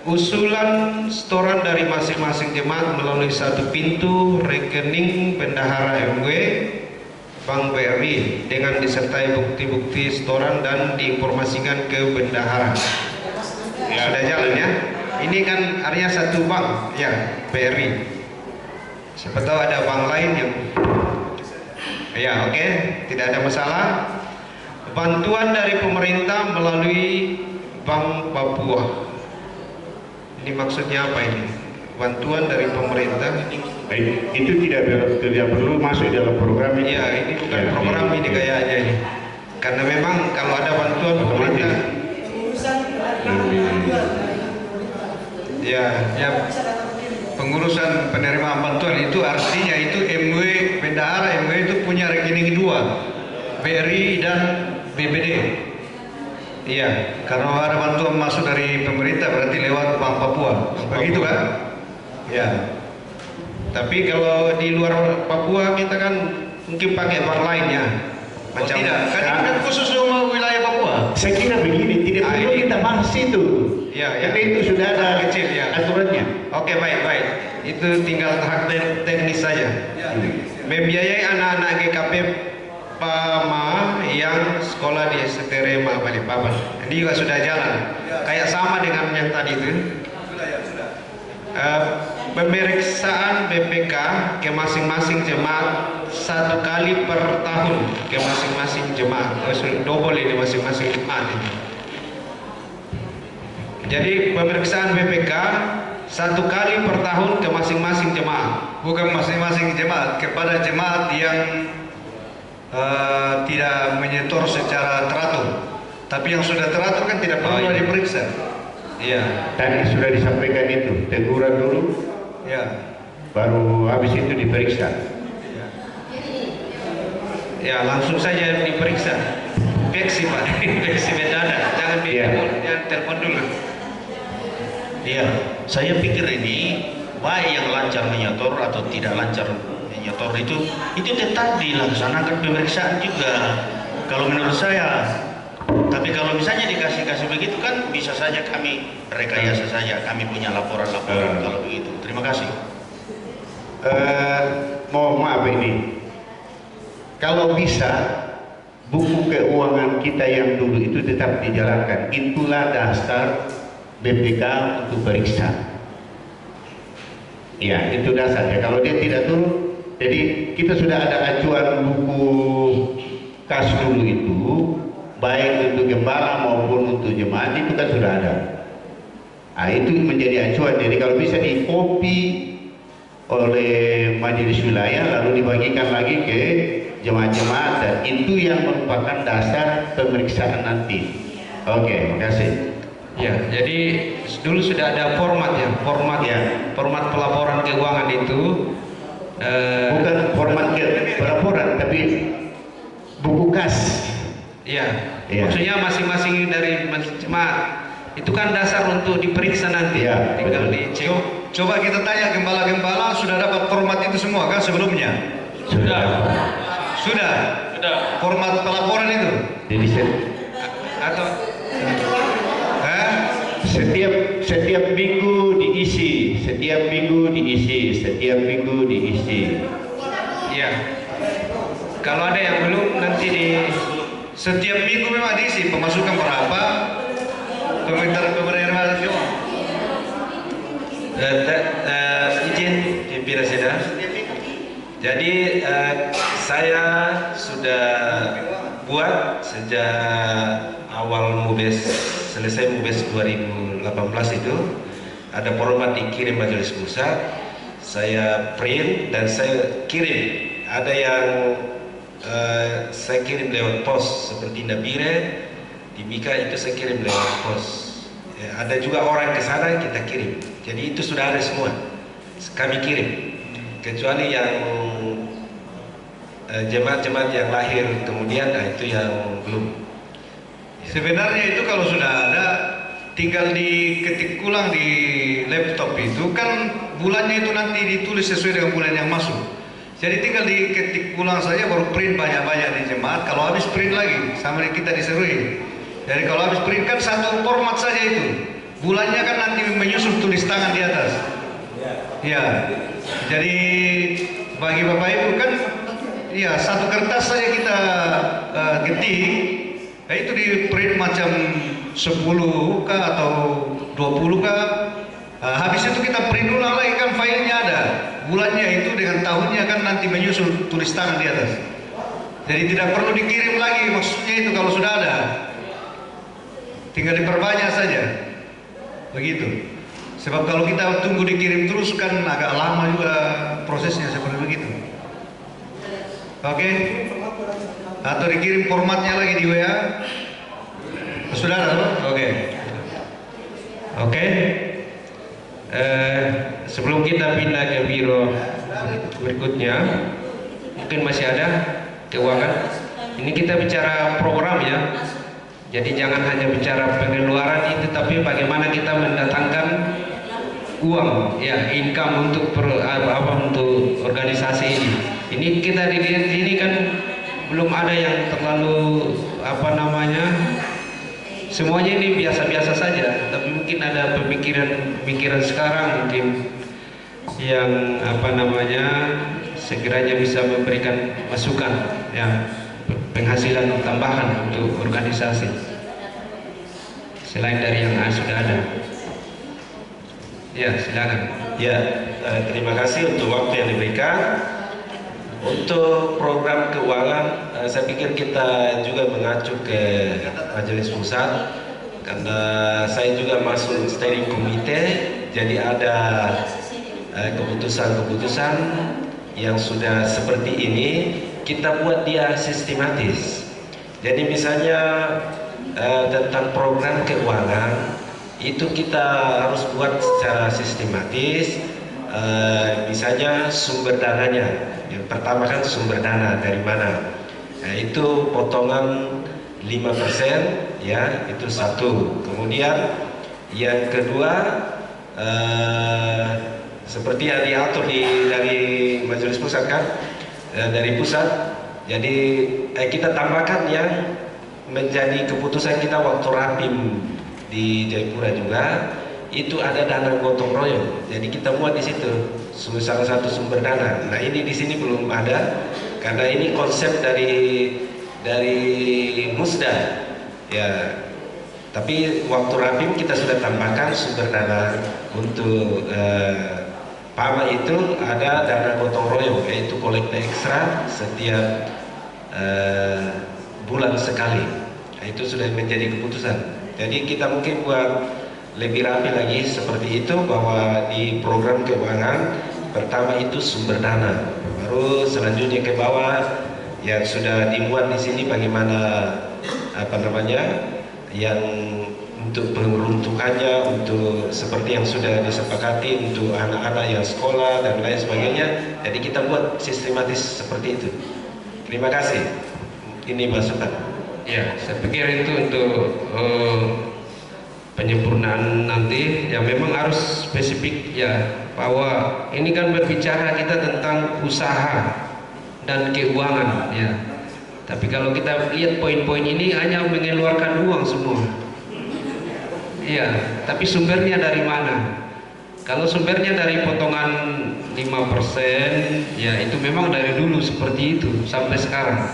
Usulan setoran dari masing-masing jemaat melalui satu pintu rekening bendahara MW Bank BRI dengan disertai bukti-bukti setoran dan diinformasikan ke bendahara. Ya, sudah jalan ya. Ini kan artinya satu bank ya, BRI. Siapa tahu ada bank lain yang ya oke, tidak ada masalah. Bantuan dari pemerintah melalui Bank Papua. Ini maksudnya apa ini? Bantuan dari pemerintah. Itu tidak perlu masuk dalam program ini. Iya, ini bukan program ini kayaknya ini. Karena memang kalau ada bantuan pemerintah. Ya, pengurusan penerimaan bantuan itu artinya itu MW bendahara MW itu punya rekening dua, BRI dan BPD. Iya, karena ada bantuan masuk dari pemerintah berarti lewat Bank Papua. Begitu kan? Ya. Tapi kalau di luar Papua kita kan mungkin pakai bank lainnya. Macam tidak, kan khusus untuk wilayah Papua. Saya kira begini, tidak perlu kita bahas itu. Ya, Tapi itu sudah ada kecil ya. aturannya. Oke, baik. Itu tinggal hak teknis saja. Membiayai anak-anak GKP PAMA yang sekolah di STRMA Balikpapan. Ini juga sudah jalan. Kayak sama dengan yang tadi itu. Pemeriksaan BPK ke masing-masing jemaat 1 kali per tahun ke masing-masing jemaat. Double ini masing-masing jemaat ini. Jadi pemeriksaan BPK 1 kali per tahun ke masing-masing jemaat. Bukan masing-masing jemaat, kepada jemaat yang tidak menyetor secara teratur. Tapi yang sudah teratur kan tidak perlu diperiksa. Iya. Tadi sudah disampaikan itu, teguran dulu, Ya. baru habis itu diperiksa. Ya, langsung saja diperiksa. Peksi Pak, peksi mendadak. Jangan telepon dulu. Iya, saya pikir ini baik yang lancar menyetor atau tidak lancar menyetor. nyetor itu tetap dilaksanakan pemeriksaan juga kalau menurut saya. Tapi kalau misalnya dikasih begitu kan bisa saja kami rekayasa saja, kami punya laporan-laporan kalau begitu. Terima kasih. Mohon maaf ini, kalau bisa buku keuangan kita yang dulu itu tetap dijalankan. Itulah dasar BPK untuk periksa. Ya, itu dasarnya. Kalau dia tidak turun, jadi kita sudah ada acuan buku kas dulu itu, baik untuk gembala maupun untuk jemaat itu kan sudah ada. Nah, itu menjadi acuan. Jadi kalau bisa dikopi oleh majelis wilayah lalu dibagikan lagi ke jemaat-jemaat, dan itu yang merupakan dasar pemeriksaan nanti. Oke, terima kasih. Ya, jadi dulu sudah ada format ya, format pelaporan keuangan itu bukan format pelaporan, tapi buku kas. Iya, Iya. maksudnya masing-masing dari jemaat itu kan dasar untuk diperiksa nanti. Iya. Tinggal dicek. Coba kita tanya gembala-gembala sudah dapat format itu semua kan sebelumnya? Sudah. Format pelaporan itu? Jadi Atau setiap minggu diisi, setiap minggu diisi. ya. Kalau ada yang belum nanti di Setiap minggu memang diisi pemasukan berapa, pembayaran semua. izin Pimpinan Sidang. Jadi saya sudah buat sejak awal MUBES, selesai MUBES 2018 itu ada format dikirim Majelis Pusat, saya print dan saya kirim. Ada yang saya kirim lewat pos seperti Nabire, di Mika itu saya kirim lewat pos. Ya, ada juga orang ke sana kita kirim. Jadi itu sudah ada semua. Kami kirim. Kecuali yang jemaat-jemaat yang lahir kemudian, nah itu yang belum. Sebenarnya itu kalau sudah ada, tinggal diketik ulang di laptop itu kan bulannya itu nanti ditulis sesuai dengan bulan yang masuk. Jadi tinggal diketik ulang saja, baru print banyak-banyak di jemaat. Kalau habis print lagi sama kita diseruin. Jadi kalau habis print kan satu format saja itu. Bulannya kan nanti menyusul tulis tangan di atas. Ya. Jadi bagi Bapak Ibu kan ya satu kertas saja kita ketik. Nah, itu di print macam 10 kah atau 20 kah. Habis itu kita print ulang lagi kan filenya ada. Bulannya itu dengan tahunnya kan nanti menyusul tulis tangan di atas. Jadi tidak perlu dikirim lagi, maksudnya itu kalau sudah ada. Tinggal diperbanyak saja. Begitu. Sebab kalau kita tunggu dikirim terus kan agak lama juga prosesnya seperti begitu. Oke? Atau dikirim formatnya lagi di WA. Sudah ada, oke. Oke. Sebelum kita pindah ke biro berikutnya, mungkin masih ada keuangan. Ini kita bicara program ya. Jadi jangan hanya bicara pengeluaran itu, tapi bagaimana kita mendatangkan uang, ya, income untuk untuk organisasi ini. Ini kita dilihat ini kan belum ada yang terlalu semuanya ini biasa-biasa saja, tapi mungkin ada pemikiran sekarang mungkin yang sekiranya bisa memberikan masukan, ya, penghasilan tambahan untuk organisasi selain dari yang sudah ada. Ya, silakan. Ya, terima kasih untuk waktu yang diberikan. Untuk program keuangan, saya pikir kita juga mengacu ke Majelis Pusat, karena saya juga masuk steering committee, jadi ada keputusan-keputusan yang sudah seperti ini, kita buat dia sistematis. Jadi misalnya tentang program keuangan, itu kita harus buat secara sistematis. Misalnya sumber dananya. Yang pertama kan sumber dana dari mana? Nah, itu potongan 5%, ya, itu satu. Kemudian yang kedua seperti yang diatur dari majelis pusat kan, dari pusat. Jadi kita tambahkan yang menjadi keputusan kita waktu rapim di Jayapura juga, itu ada dana gotong royong. Jadi kita buat di situ salah satu sumber dana. Nah ini di sini belum ada karena ini konsep dari Musda ya. Tapi waktu rapim kita sudah tambahkan sumber dana untuk PAMA itu ada dana gotong royong, yaitu kolekte ekstra setiap bulan sekali. Nah, itu sudah menjadi keputusan. Jadi kita mungkin buat lebih rapi lagi seperti itu, bahwa di program keuangan pertama itu sumber dana, baru selanjutnya ke bawah yang sudah dimuat di sini bagaimana yang untuk peruntukannya, untuk seperti yang sudah disepakati untuk anak-anak yang sekolah dan lain sebagainya. Jadi kita buat sistematis seperti itu. Terima kasih. Ini masukan. Ya, saya pikir itu untuk penyempurnaan nanti. Ya memang harus spesifik ya, bahwa ini kan berbicara kita tentang usaha dan keuangan ya. Tapi kalau kita lihat poin-poin ini hanya mengeluarkan uang semua. Iya, tapi sumbernya dari mana? Kalau sumbernya dari potongan 5%, ya itu memang dari dulu seperti itu sampai sekarang.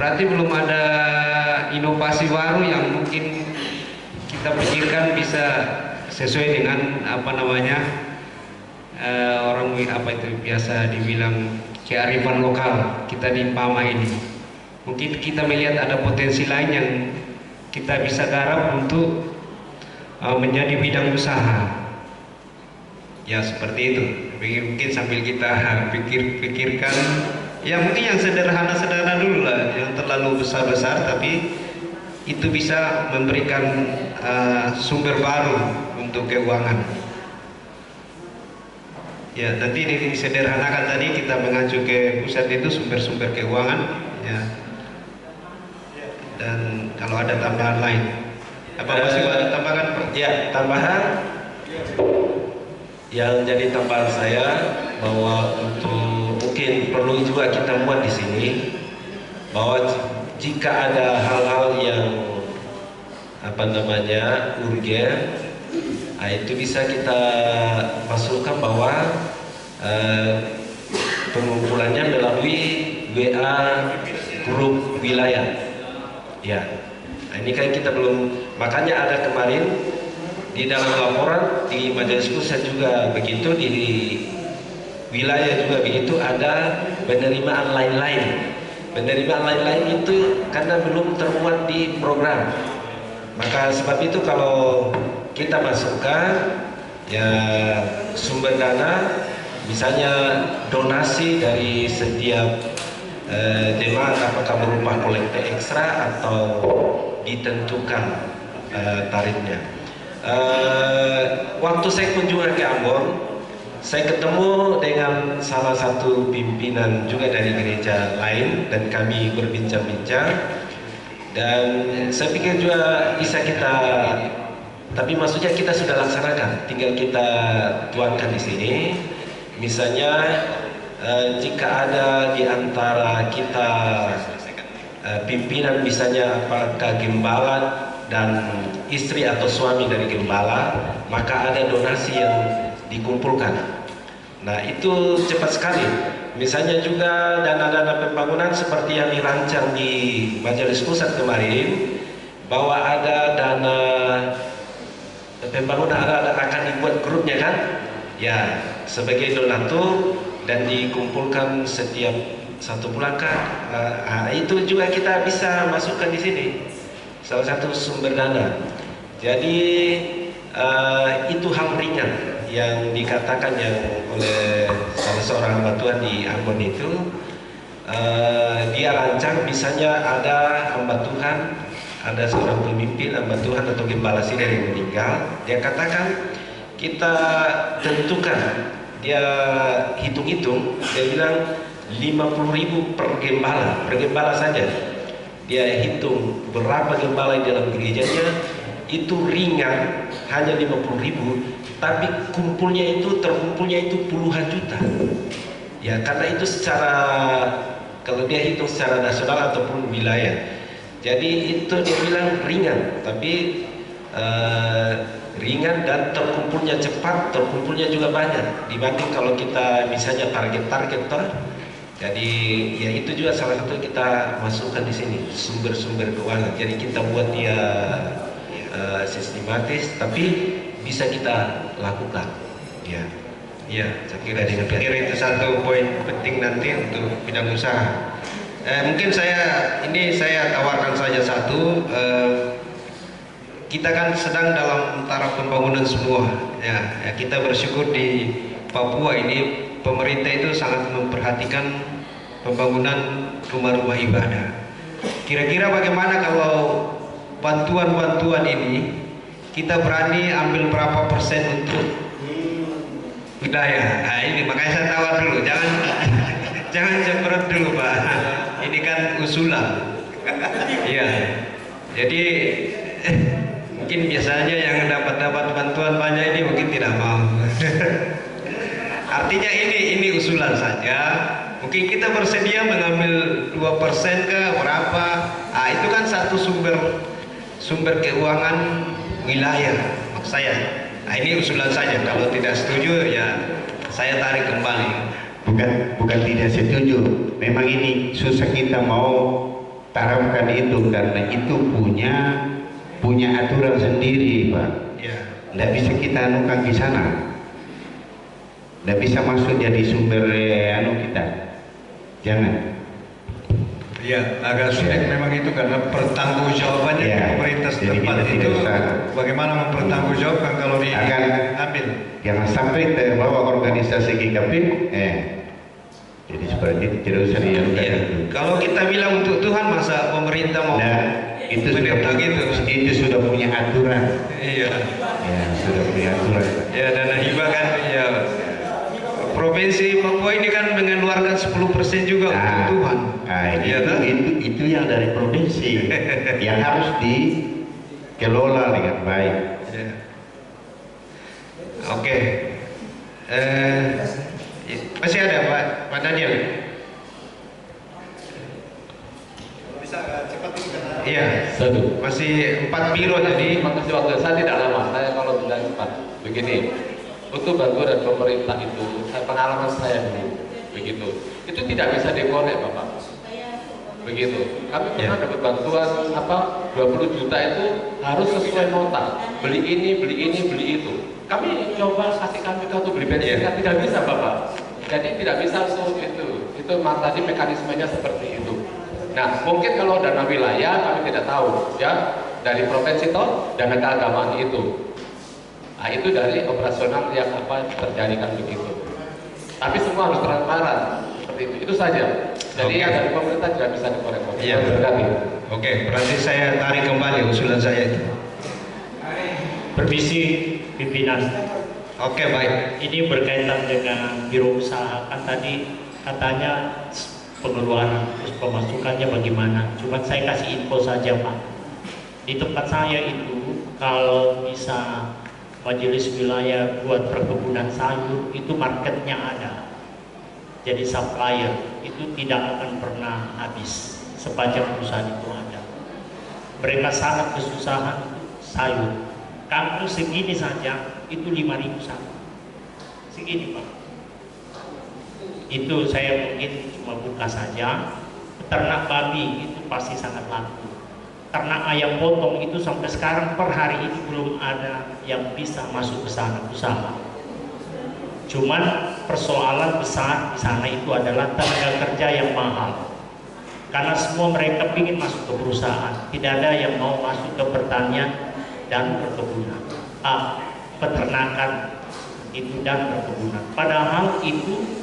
Berarti belum ada inovasi baru yang mungkin kita pikirkan bisa sesuai dengan orang itu biasa dibilang kearifan lokal kita di PAMA ini. Mungkin kita melihat ada potensi lain yang kita bisa garap untuk menjadi bidang usaha. Ya seperti itu. Mungkin sambil kita pikirkan, ya mungkin yang sederhana dulu lah, yang terlalu besar tapi itu bisa memberikan sumber baru untuk keuangan. Ya nanti disederhanakan, tadi kita mengacu ke pusat itu sumber-sumber keuangan ya. Dan kalau ada tambahan lain, apa masih ada tambahan? Ya, tambahan yang jadi tambahan saya, bahwa untuk mungkin perlu juga kita buat di sini, bahwa jika ada hal-hal yang urgen, itu bisa kita masukkan bahwa pengumpulannya melalui WA grup wilayah. Ya, nah ini kan kita belum, makanya ada kemarin di dalam laporan di majelis pusat juga begitu, di wilayah juga begitu, ada penerimaan lain-lain. Penerimaan lain-lain itu karena belum termuat di program. Maka sebab itu kalau kita masukkan ya sumber dana, misalnya donasi dari setiap jemaat, apakah berupa kolekte ekstra atau ditentukan tarifnya. Waktu saya kunjungan ke Ambon, saya ketemu dengan salah satu pimpinan juga dari gereja lain dan kami berbincang-bincang, dan saya pikir juga bisa kita, tapi maksudnya kita sudah laksanakan, tinggal kita tuangkan di sini. Misalnya jika ada di antara kita pimpinan, misalnya apakah gembala dan istri atau suami dari gembala, maka ada donasi yang dikumpulkan. Nah itu cepat sekali. Misalnya juga dana-dana pembangunan seperti yang dirancang di majelis pusat kemarin, bahwa ada dana pembangunan akan dibuat grupnya kan, ya sebagai donatur dan dikumpulkan setiap satu bulan kan. Itu juga kita bisa masukkan di sini, salah satu sumber dana. Jadi itu hal ringan yang dikatakan yang oleh salah seorang hamba Tuhan di Ambon itu. Dia rancang, misalnya ada hamba Tuhan, ada seorang pemimpin hamba Tuhan atau gembala sidang yang meninggal, dia katakan kita tentukan, dia hitung-hitung, dia bilang 50.000 per gembala saja. Dia hitung berapa gembala di dalam gerejanya, itu ringan, hanya 50.000, tapi terkumpulnya itu puluhan juta. Ya, karena itu kalau dia hitung secara nasional ataupun wilayah. Jadi itu dia bilang ringan, tapi ringan dan terkumpulnya cepat, terkumpulnya juga banyak dibanding kalau kita misalnya target-target toh. Jadi ya itu juga salah satu kita masukkan di sini sumber-sumber keuangan. Jadi kita buat dia sistematis, tapi bisa kita lakukan. Ya. Ya, saya kira itu satu poin penting nanti untuk bidang usaha. Mungkin saya tawarkan saja satu. Kita kan sedang dalam taraf pembangunan semua. Ya, kita bersyukur di Papua ini pemerintah itu sangat memperhatikan pembangunan rumah-rumah ibadah. Kira-kira bagaimana kalau bantuan-bantuan ini kita berani ambil berapa persen untuk wilayah? Nah, ini makanya saya tawar dulu, jangan cemberut dulu Pak. Ini kan usulan. Iya. Jadi mungkin biasanya yang dapat bantuan banyak ini mungkin tidak mau. Artinya ini usulan saja. Mungkin kita bersedia mengambil 2% ke berapa? Ah, itu kan satu sumber keuangan wilayah maksud saya. Nah, ini usulan saja. Kalau tidak setuju ya saya tarik kembali. Bukan tidak setuju. Memang ini susah kita mau taramkan itu karena itu punya aturan sendiri, Pak. Ya. Nggak bisa kita anukan di sana. Nggak bisa masuk jadi sumber kita. Jangan. Ya, agak sulit memang itu karena pertanggungjawabannya pemerintah setempat itu bagaimana mempertanggungjawabkan kalau diambil. Jangan sampai terbawa organisasi GKP. Jadi seperti itu tidak usah dianukan. Ya. Kalau kita bilang untuk Tuhan masa pemerintah mau itu sudah punya aturan. Iya. Ya, sudah punya aturan. Ya, dana hibah kan ya. Provinsi Papua ini kan mengeluarkan 10% juga untuk Tuhan. Itu yang dari provinsi yang harus dikelola dengan baik. Ya. Oke. Masih ada Pak Daniel? Bisa cepat ini karena iya. Masih 4 biro jadi. Makasih waktu saya tidak lama. Saya kalau tidak cepat begini. Untuk bantuan dari pemerintah itu, pengalaman saya dulu begitu. Itu tidak bisa dikorek, Bapak. Begitu. Kami pernah dapat bantuan 20 juta itu harus sesuai nota. Beli ini, beli itu. Kami coba kasih kami kartu beli bensin, tidak bisa, Bapak. Jadi tidak bisa langsung itu. Itu tadi mekanismenya seperti itu. Nah, mungkin kalau dana wilayah kami tidak tahu, ya dari provinsi toh dana keagamaan itu. Nah, itu dari operasional yang terjadi kan begitu. Tapi semua harus transparan seperti itu. Itu saja. Jadi yang dari pemerintah tidak bisa dikorek-korek. Iya. Oke, berarti saya tarik kembali usulan saya itu. Permisi pimpinan. Oke, baik. Ini berkaitan dengan biro usaha. Kan tadi katanya pengeluaran terus pemasukannya bagaimana. Cuma saya kasih info saja Pak. Di tempat saya itu kalau bisa majelis wilayah buat perkebunan sayur itu marketnya ada. Jadi supplier itu tidak akan pernah habis sepanjang perusahaan itu ada. Mereka sangat kesusahan sayur. Kampung segini saja itu 5.000 saja. Segini Pak. Itu saya mungkin cuma buka saja. Ternak babi itu pasti sangat laku. Ternak ayam potong itu sampai sekarang per hari ini belum ada yang bisa masuk ke sana usaha. Cuman persoalan besar di sana itu adalah tenaga kerja yang mahal. Karena semua mereka ingin masuk ke perusahaan, tidak ada yang mau masuk ke pertanian dan perkebunan, peternakan itu dan perkebunan. Padahal itu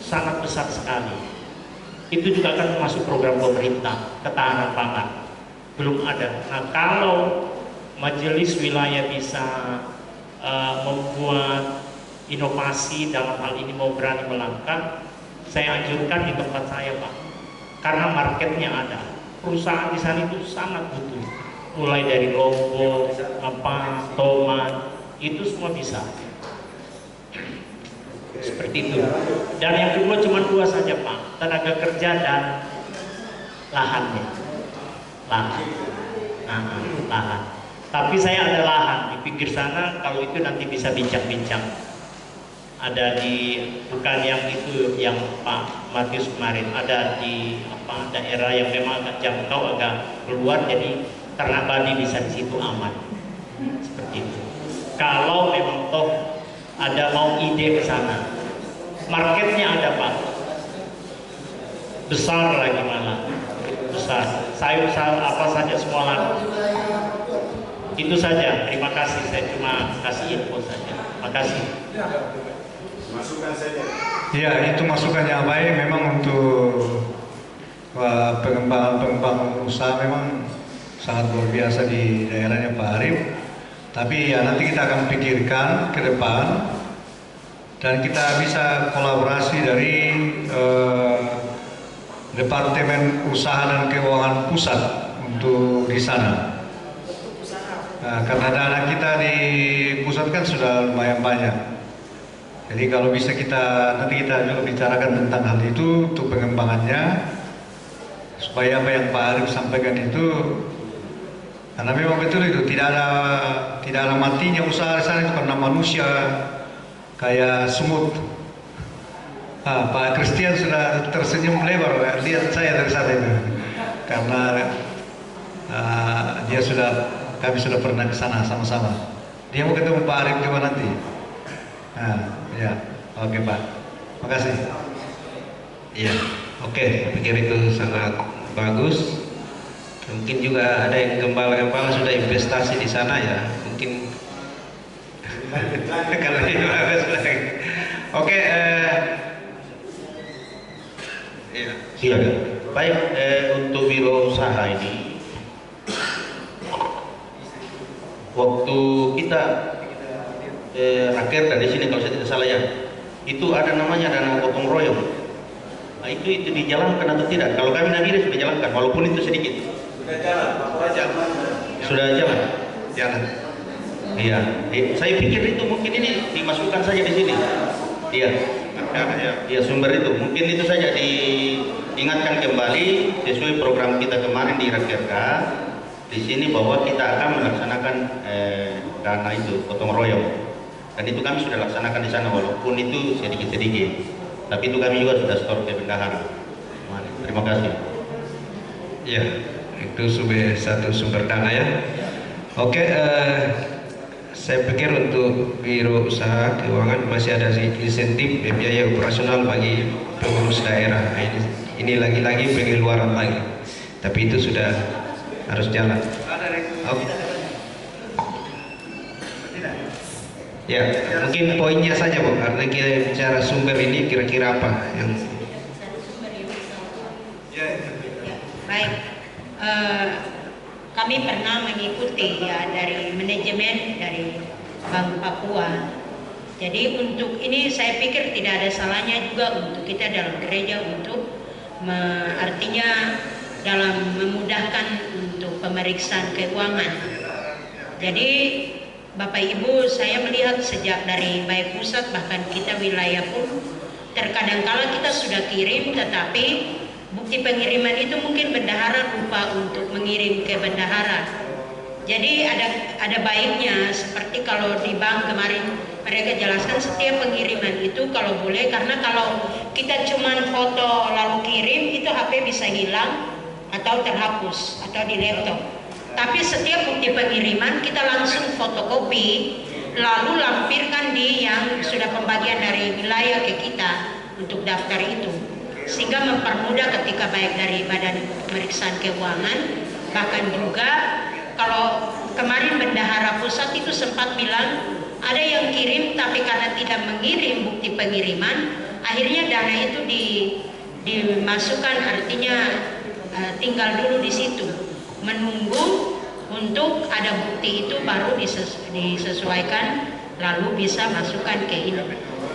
sangat besar sekali. Itu juga akan masuk program pemerintah ketahanan pangan. Belum ada. Nah, kalau majelis wilayah bisa membuat inovasi dalam hal ini mau berani melangkah, saya anjurkan di tempat saya Pak, karena marketnya ada. Perusahaan di sana itu sangat butuh, mulai dari lombok, tomat, itu semua bisa. seperti itu. Dan yang kedua cuma dua saja Pak, tenaga kerja dan lahannya, lahan. Tapi saya ada lahan di pinggir sana, kalau itu nanti bisa bincang-bincang. Ada di, bukan yang itu yang Pak Matius kemarin, ada di daerah yang memang agak jangkau, agak keluar, jadi ternak babi bisa di situ aman. Seperti itu. Kalau memang toh ada mau ide ke sana, marketnya ada Pak, besar lagi malah, besar. Sayur apa saja semua laku. Itu saja. Terima kasih. Saya cuma kasih info saja. Makasih. Masukan saja. Ya, itu masukannya baik. Memang untuk pengembangan usaha memang sangat luar biasa di daerahnya Pak Arif. Tapi ya nanti kita akan pikirkan ke depan dan kita bisa kolaborasi dari Departemen Usaha dan Keuangan Pusat untuk di sana. Nah, karena dana kita di pusat kan sudah lumayan banyak. Jadi kalau bisa nanti kita juga bicarakan tentang hal itu untuk pengembangannya, supaya apa yang Pak Arif sampaikan itu, karena memang betul itu tidak ada matinya usaha di sana itu karena manusia kayak semut. Pak Christian sudah tersenyum lebar, lihat saya dari sana itu, karena kami sudah pernah ke sana sama-sama. Dia mau ketemu Pak Arif juga nanti. Ya, oke Pak, makasih. Ya, oke, saya pikir itu sangat bagus. Mungkin juga ada yang gembala-gembala sudah investasi di sana ya, mungkin. Kalau ini bagus lagi. Oke. Ya, silakan. Baik, untuk biro usaha ini, waktu kita raker dari sini kalau saya tidak salah ya, itu ada namanya dana gotong royong. Nah, itu dijalankan atau tidak? Kalau kami Nabire sudah jalankan, walaupun itu sedikit. Sudah jalan, Pak jalan. Sudah jalan. Jalan. Iya. Saya pikir itu mungkin ini dimasukkan saja di sini. Iya. Ya sumber itu mungkin itu saja diingatkan kembali sesuai program kita kemarin di Rakerda di sini bahwa kita akan melaksanakan dana itu gotong royong, dan itu kami sudah laksanakan di sana walaupun itu sedikit-sedikit, tapi itu kami juga sudah store ke bendahara. Terima kasih. Ya, itu sudah satu sumber dana ya. Oke, saya pikir untuk biro usaha keuangan masih ada insentif biaya operasional bagi pengurus daerah. Nah, ini lagi-lagi pengeluaran lagi, tapi itu sudah harus jalan. Oke. Ya, mungkin poinnya saja Bu, karena kita bicara sumber ini kira-kira apa yang baik. Kami pernah mengikuti ya dari manajemen dari Bank Papua. Jadi untuk ini saya pikir tidak ada salahnya juga untuk kita dalam gereja untuk artinya dalam memudahkan untuk pemeriksaan keuangan. Jadi Bapak Ibu, saya melihat sejak dari baik pusat bahkan kita wilayah pun terkadang kala kita sudah kirim, tetapi bukti pengiriman itu mungkin bendahara lupa untuk mengirim ke bendahara. Jadi ada baiknya seperti kalau di bank kemarin mereka jelaskan setiap pengiriman itu kalau boleh, karena kalau kita cuman foto lalu kirim itu HP bisa hilang atau terhapus atau di laptop. Tapi setiap bukti pengiriman kita langsung fotokopi lalu lampirkan di yang sudah pembagian dari wilayah ke kita untuk daftar itu, sehingga mempermudah ketika baik dari Badan Pemeriksaan Keuangan, bahkan juga kalau kemarin bendahara pusat itu sempat bilang ada yang kirim tapi karena tidak mengirim bukti pengiriman akhirnya dana itu dimasukkan, artinya tinggal dulu di situ menunggu untuk ada bukti itu baru disesuaikan lalu bisa masukkan ke ini.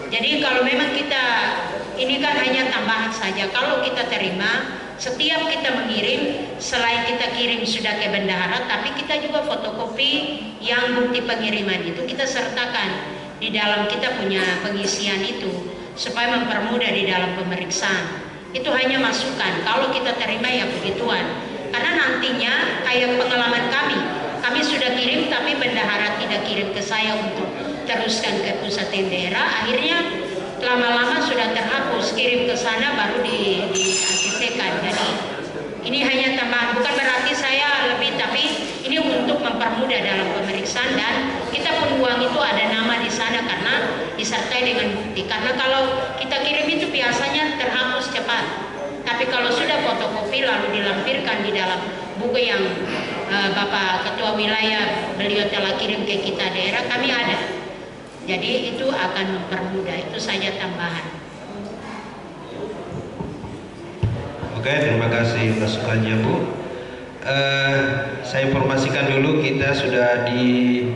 Jadi kalau memang kita ini kan hanya tambahan saja, kalau kita terima setiap kita mengirim, selain kita kirim sudah ke bendahara, tapi kita juga fotokopi yang bukti pengiriman itu kita sertakan di dalam kita punya pengisian itu. supaya mempermudah di dalam pemeriksaan. Itu hanya masukan, kalau kita terima ya begituan. Karena nantinya kayak pengalaman kami sudah kirim tapi bendahara tidak kirim ke saya untuk teruskan ke pusat daerah. Akhirnya lama-lama sudah terhapus, kirim ke sana baru di ACC-kan. Jadi ini hanya tambahan, bukan berarti saya lebih, tapi ini untuk mempermudah dalam pemeriksaan, dan kita pun uang itu ada nama di sana karena disertai dengan bukti. Karena kalau kita kirim itu biasanya terhapus cepat, tapi kalau sudah fotokopi lalu dilampirkan di dalam buku yang Bapak Ketua Wilayah beliau telah kirim ke kita daerah, kami ada. Jadi itu akan mempermudah, itu saja tambahan. Oke, terima kasih masukannya Bu. Saya informasikan dulu kita sudah di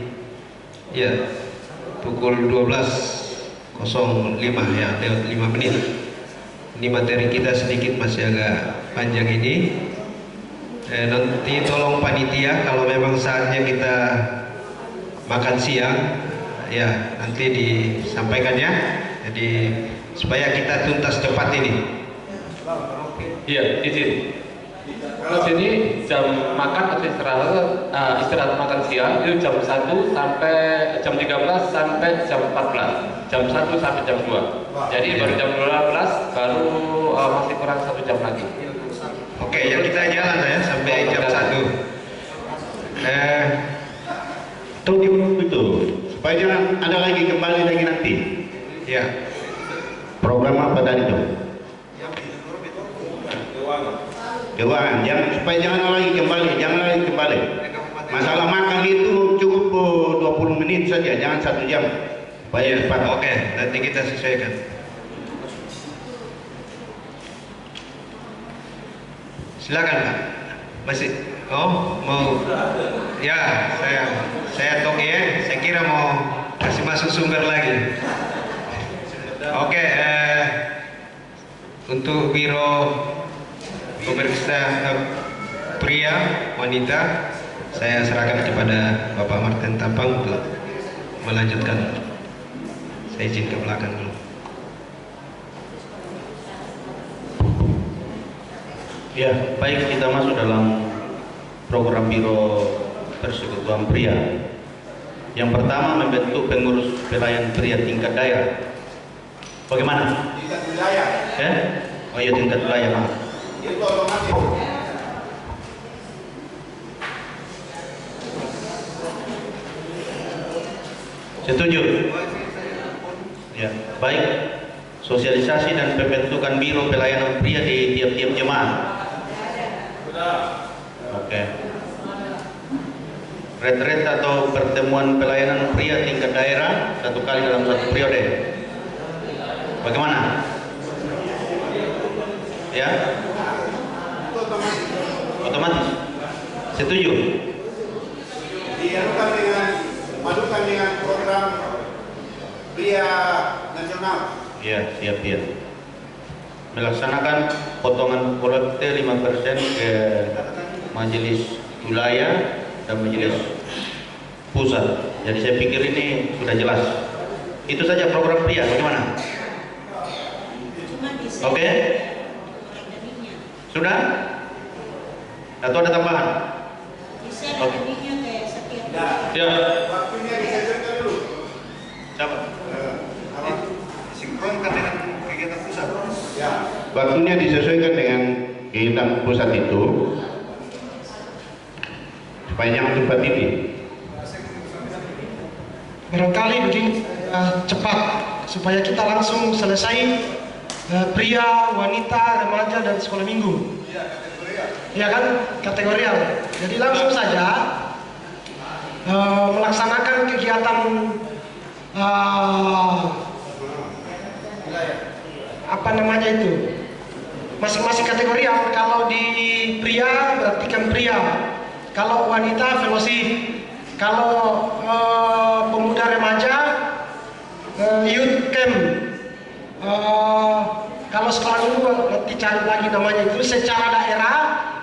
pukul 12.05 ya, lewat 5 menit. Ini materi kita sedikit masih agak panjang ini. Nanti tolong panitia kalau memang saatnya kita makan siang, ya nanti disampaikan ya. Jadi supaya kita tuntas cepat ini. Iya, izin. Kalau sini jam makan atau istirahat makan siang itu jam 1 sampai jam 13 sampai jam 14, jam 1 sampai jam 2. Jadi baru jam 12 baru masih kurang 1 jam lagi. Oke, ya kita jalan ya sampai jam 1. Tunggu itu supaya jangan ada lagi kembali lagi nanti. Ya. Program apa tadi tuh? Keuangan, supaya jangan lagi kembali. Masalah makan itu cukup 20 menit saja, jangan 1 jam. Supaya cepat. Oke, nanti kita sesuaikan. Silakan Pak. Masih? Oh, mau? Ya, saya toke ya. Saya kira mau kasih masuk sumber lagi. Oke, untuk Biro Pemeriksa pria, wanita, saya serahkan kepada Bapak Martin Tampang untuk melanjutkan. Saya izin ke belakang dulu. Ya, baik, kita masuk dalam program Biro Persekutuan Pria. Yang pertama, membentuk pengurus pelayan pria tingkat daerah. Bagaimana? Tingkat wilayah. Oh iya, tingkat wilayah, Pak. Itu otomatis. Setuju? Ya, baik. Sosialisasi dan pembentukan biro pelayanan pria di tiap-tiap jemaat. Oke. Retret atau pertemuan pelayanan pria tingkat daerah 1 kali dalam 1 periode. Bagaimana? Ya? Otomatis. Setuju? Dimadukan dengan program pria nasional. Ya, siap. Melaksanakan potongan kolekte 5% ke majelis wilayah dan majelis pusat. Jadi saya pikir ini sudah jelas. Itu saja program pria. Bagaimana? Oke? Sudah? Atau ada tambahan? Oke. Ya. Waktunya disesuaikan dulu. Siapa? Sinkronkan dengan kegiatan pusat. Ya. Waktunya disesuaikan dengan kegiatan pusat itu supaya jangan cepat ini. Barangkali begini cepat supaya kita langsung selesai pria, wanita, remaja dan sekolah minggu. Ya kan, kategorial. Jadi langsung saja melaksanakan kegiatan apa namanya itu, masing-masing kategorial. Kalau di pria berarti kan pria, kalau wanita velosif, kalau pemuda remaja youth camp, kalau sekolah minggu nanti cari lagi namanya itu secara daerah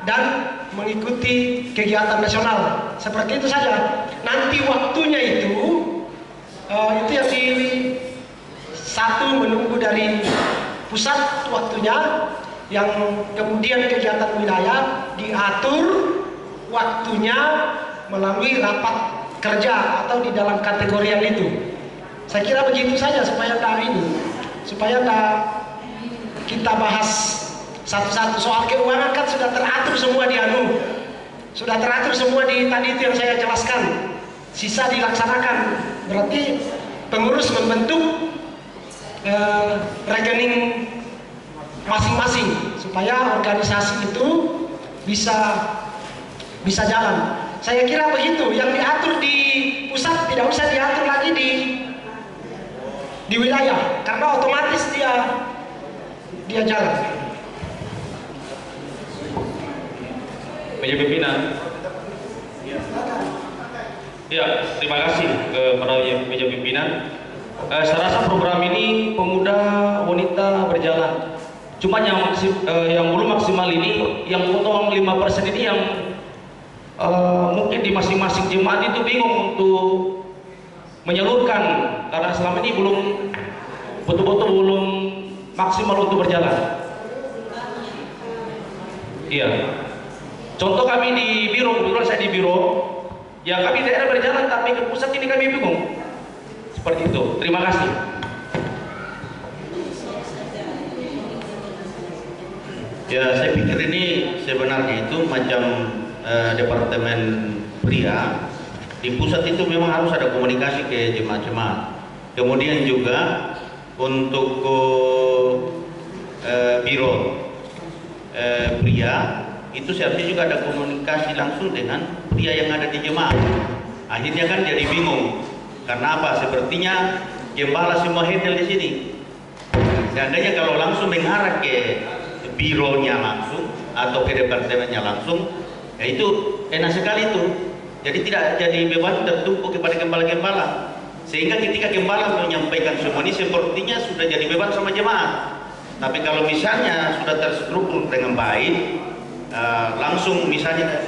dan mengikuti kegiatan nasional. Seperti itu saja. Nanti waktunya itu yang satu menunggu dari pusat waktunya, yang kemudian kegiatan wilayah diatur waktunya melalui rapat kerja atau di dalam kategori yang itu. Saya kira begitu saja supaya kita bahas satu-satu. Soal keuangan kan sudah teratur semua sudah teratur semua di tadi itu yang saya jelaskan. Sisa dilaksanakan. Berarti pengurus membentuk rekening masing-masing supaya organisasi itu bisa jalan. Saya kira begitu. Yang diatur di pusat tidak usah diatur lagi di wilayah, karena otomatis dia jalan. Meja pimpinan. Ya, terima kasih kepada meja pimpinan. Saya rasa program ini pemuda wanita berjalan. Cuma yang belum maksimal ini, yang potong 5% ini yang mungkin di masing-masing jemaat itu bingung untuk menyalurkan, karena selama ini belum betul-betul belum maksimal untuk berjalan. Iya. Contoh kami di biro, kebetulan saya di biro, ya kami daerah berjalan tapi ke pusat ini kami bingung. Seperti itu. Terima kasih. Ya, saya pikir ini sebenarnya itu macam departemen pria. Di pusat itu memang harus ada komunikasi ke jemaat-jemaat. Kemudian juga untuk biro pria itu seharusnya juga ada komunikasi langsung dengan pria yang ada di jemaat. Akhirnya kan jadi bingung. Karena apa? Sepertinya gembala semua handle di sini. Seandainya kalau langsung mengarah ke bironya langsung atau ke departemennya langsung, ya itu enak sekali itu. Jadi tidak jadi beban tertumpuk kepada gembala-gembala. Sehingga ketika gembala menyampaikan semua ini sepertinya sudah jadi beban sama jemaat. Tapi kalau misalnya sudah terstruktur dengan baik, langsung misalnya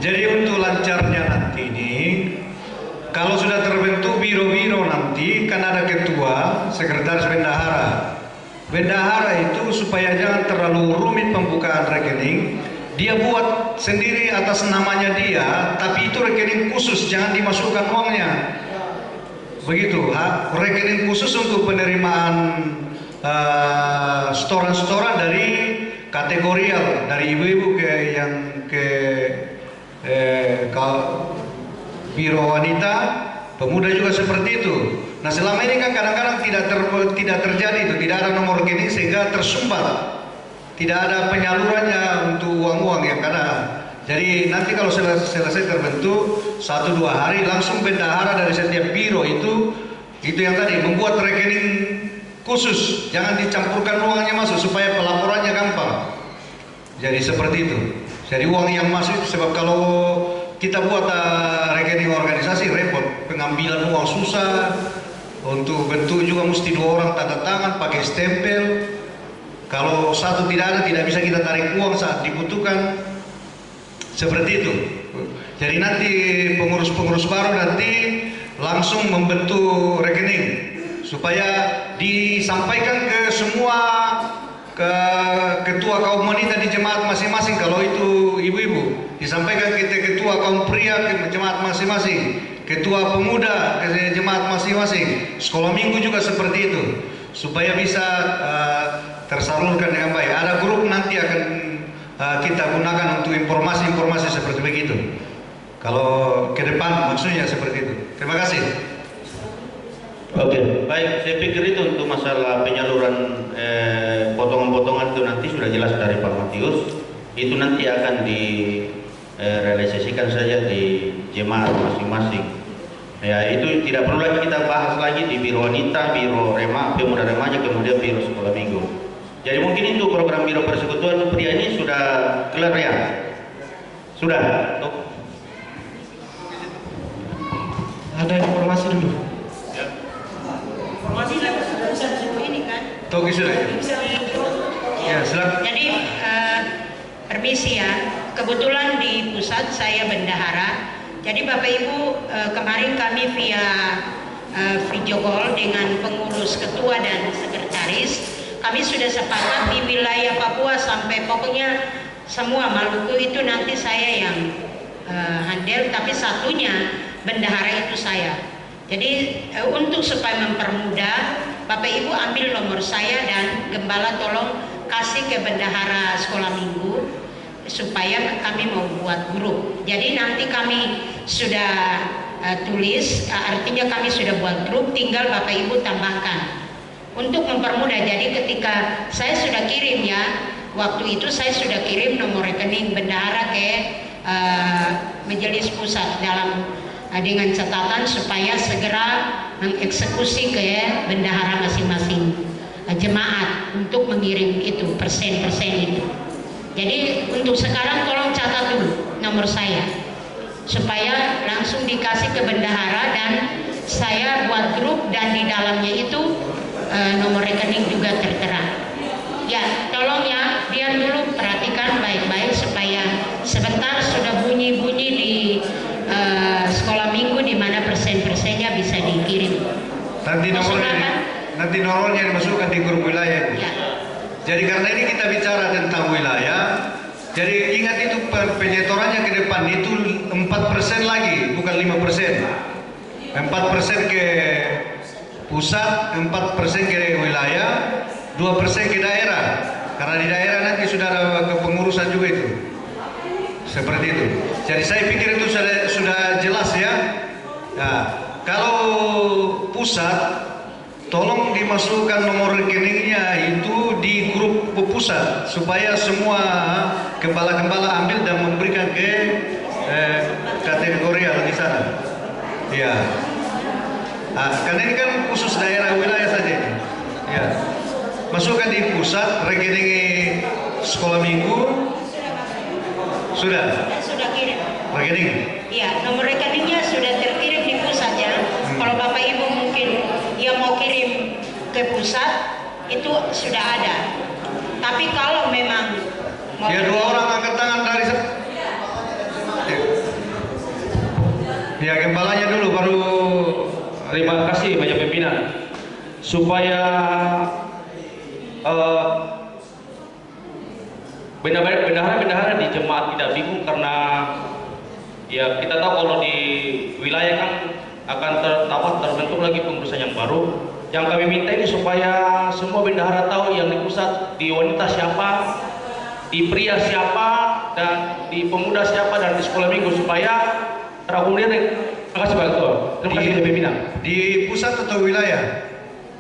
jadi untuk lancarnya nanti ini, kalau sudah terbentuk biro-biro nanti kan ada ketua, sekretaris bendahara. Bendahara itu supaya jangan terlalu rumit pembukaan rekening, dia buat sendiri atas namanya dia, tapi itu rekening khusus, jangan dimasukkan uangnya. Begitu, rekening khusus untuk penerimaan setoran-setoran dari kategorial, dari ibu-ibu ke biro wanita, pemuda juga seperti itu. Nah, selama ini kan kadang-kadang tidak terjadi itu, tidak ada nomor rekening sehingga tersumbat. Tidak ada penyalurannya untuk uang-uang yang ada. Jadi nanti kalau selesai terbentuk 1-2 hari langsung bendahara dari setiap biro itu yang tadi membuat rekening khusus, jangan dicampurkan uangnya masuk supaya pelaporannya gampang. Jadi seperti itu. Jadi uang yang masuk, sebab kalau kita buat rekening organisasi repot, pengambilan uang susah, untuk bentuk juga mesti 2 orang tanda tangan pakai stempel. Kalau satu tidak ada, tidak bisa kita tarik uang saat dibutuhkan. Seperti itu. Jadi nanti pengurus-pengurus baru nanti langsung membentuk rekening supaya disampaikan ke semua ketua kaum wanita di jemaat masing-masing. Kalau itu ibu-ibu, disampaikan ke ketua kaum pria ke jemaat masing-masing, ketua pemuda ke jemaat masing-masing. Sekolah minggu juga seperti itu, supaya bisa tersalurkan dengan baik. Ada grup nanti akan kita gunakan untuk informasi-informasi seperti begitu. Kalau ke depan maksudnya seperti itu. Terima kasih. Oke, baik. Saya pikir itu untuk masalah penyaluran potongan-potongan itu nanti sudah jelas dari Pak Matius. Itu nanti akan direalisasikan saja di jemaat masing-masing. Ya, itu tidak perlu lagi kita bahas lagi di biro wanita, biro pemuda remaja, kemudian biro sekolah minggu. Jadi mungkin itu program biro persekutuan pria ini sudah kelar ya? Sudah? Ada informasi dulu. Informasi sudah ini kan? Togi sudah ya? Ya, silakan. Jadi permisi ya, kebetulan di pusat saya bendahara. Jadi Bapak Ibu, kemarin kami via video call dengan pengurus ketua dan sekretaris, kami sudah sepakat di wilayah Papua sampai pokoknya semua Maluku itu nanti saya yang handle, tapi satunya bendahara itu saya. Jadi untuk supaya mempermudah, Bapak Ibu ambil nomor saya dan gembala tolong kasih ke bendahara sekolah minggu supaya kami mau buat grup. Jadi nanti kami sudah tulis, artinya kami sudah buat grup, tinggal Bapak Ibu tambahkan untuk mempermudah. Jadi ketika saya sudah kirim ya, waktu itu saya sudah kirim nomor rekening bendahara ke majelis pusat dengan catatan supaya segera mengeksekusi ke bendahara masing-masing jemaat untuk mengirim itu persen-persen itu. Jadi untuk sekarang tolong catat dulu nomor saya supaya langsung dikasih ke bendahara dan saya buat grup dan di dalamnya itu nomor rekening juga tertera. Ya, tolong ya, Dian dulu perhatikan baik-baik supaya sebentar sudah bunyi-bunyi di sekolah minggu di mana persen-persennya bisa dikirim. Nanti nomornya dimasukkan di grup wilayah. Ya. Jadi karena ini kita bicara tentang wilayah, jadi ingat itu penyetorannya ke depan itu 4% lagi, bukan 5%. 4% ke pusat, 4% ke wilayah, 2% ke daerah. Karena di daerah nanti sudah ada kepengurusan juga itu. Seperti itu. Jadi saya pikir itu sudah jelas ya. Nah, kalau pusat, tolong dimasukkan nomor rekeningnya itu di grup pusat supaya semua gembala-gembala ambil dan memberikan ke kategorial di sana. Ya. Nah, karena ini kan khusus daerah wilayah saja. Ya. Masukkan di pusat rekening sekolah minggu. Sudah. Sudah kirim. Rekening. Iya, nomor rekeningnya sudah terkirim di pusat ya. Kalau Bapak Ibu mungkin yang mau kirim ke pusat itu sudah ada. Tapi kalau memang mau ya, 2 orang angkat tangan dari ya, gembalanya dulu baru. Terima kasih banyak pimpinan. Supaya bendahara di jemaat tidak bingung, karena ya kita tahu kalau di wilayah kan akan terbentuk lagi pengurusan yang baru. Yang kami minta ini supaya semua bendahara tahu yang di pusat, di wanita siapa, di pria siapa, dan di pemuda siapa, dan di sekolah minggu supaya terakomodir. Terima kasih Pak Ketua. Terima kasih pimpinan. Di pusat atau wilayah?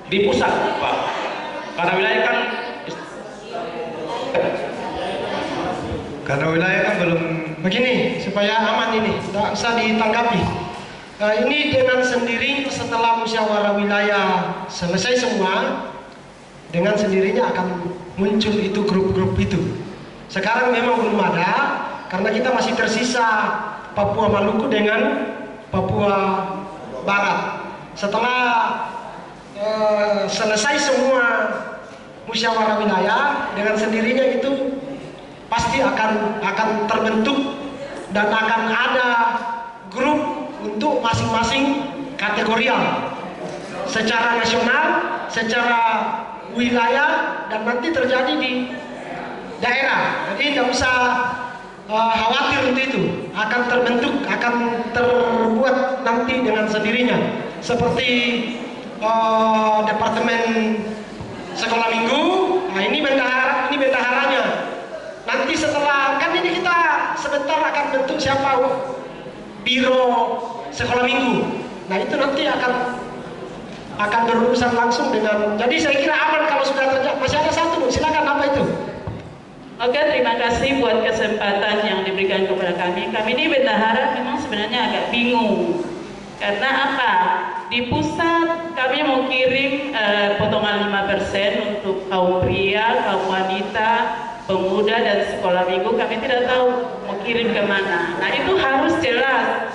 Di pusat Pak. Karena wilayah kan belum begini supaya aman ini, tidak usah ditanggapi. Ini dengan sendiri setelah musyawarah wilayah selesai semua, dengan sendirinya akan muncul itu grup-grup itu. Sekarang memang belum ada karena kita masih tersisa Papua Maluku dengan Papua Barat. Setelah selesai semua musyawarah wilayah, dengan sendirinya itu pasti akan terbentuk dan akan ada grup untuk masing-masing kategorial secara nasional, secara wilayah, dan nanti terjadi di daerah. Jadi tidak usah khawatir untuk itu, akan terbentuk, akan terbuat nanti dengan sendirinya. Seperti departemen sekolah minggu, nah ini bendaharanya. Nanti setelah, kan ini kita sebentar akan bentuk siapa biro sekolah minggu. Nah itu nanti akan berurusan langsung dengan, jadi saya kira aman kalau sudah terjadi. Masih ada satu, silakan, apa itu? Oke, terima kasih buat kesempatan yang diberikan kepada kami. Kami ini bendahara memang sebenarnya agak bingung. Karena apa? Di pusat kami mau kirim potongan 5% untuk kaum pria, kaum wanita, pemuda, dan sekolah minggu. Kami tidak tahu mau kirim kemana. Nah itu harus jelas.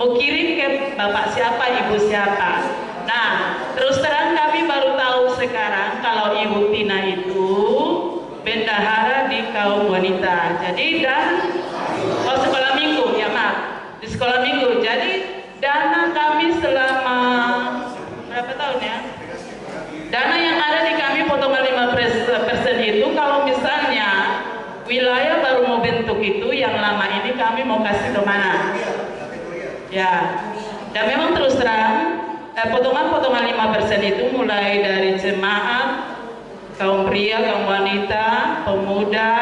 Mau kirim ke bapak siapa, ibu siapa. Nah terus terang kami baru tahu sekarang kalau Ibu Tina itu bendahara di kaum wanita. Jadi sekolah minggu, ya maaf, di sekolah minggu. Jadi dana kami selama berapa tahun ya? Dana yang ada di kami potongan 5% itu kalau misalnya wilayah baru mau bentuk itu yang lama ini kami mau kasih ke mana? Ya, dan memang terus terang potongan-potongan 5% itu mulai dari jemaat, kaum pria, kaum wanita, pemuda,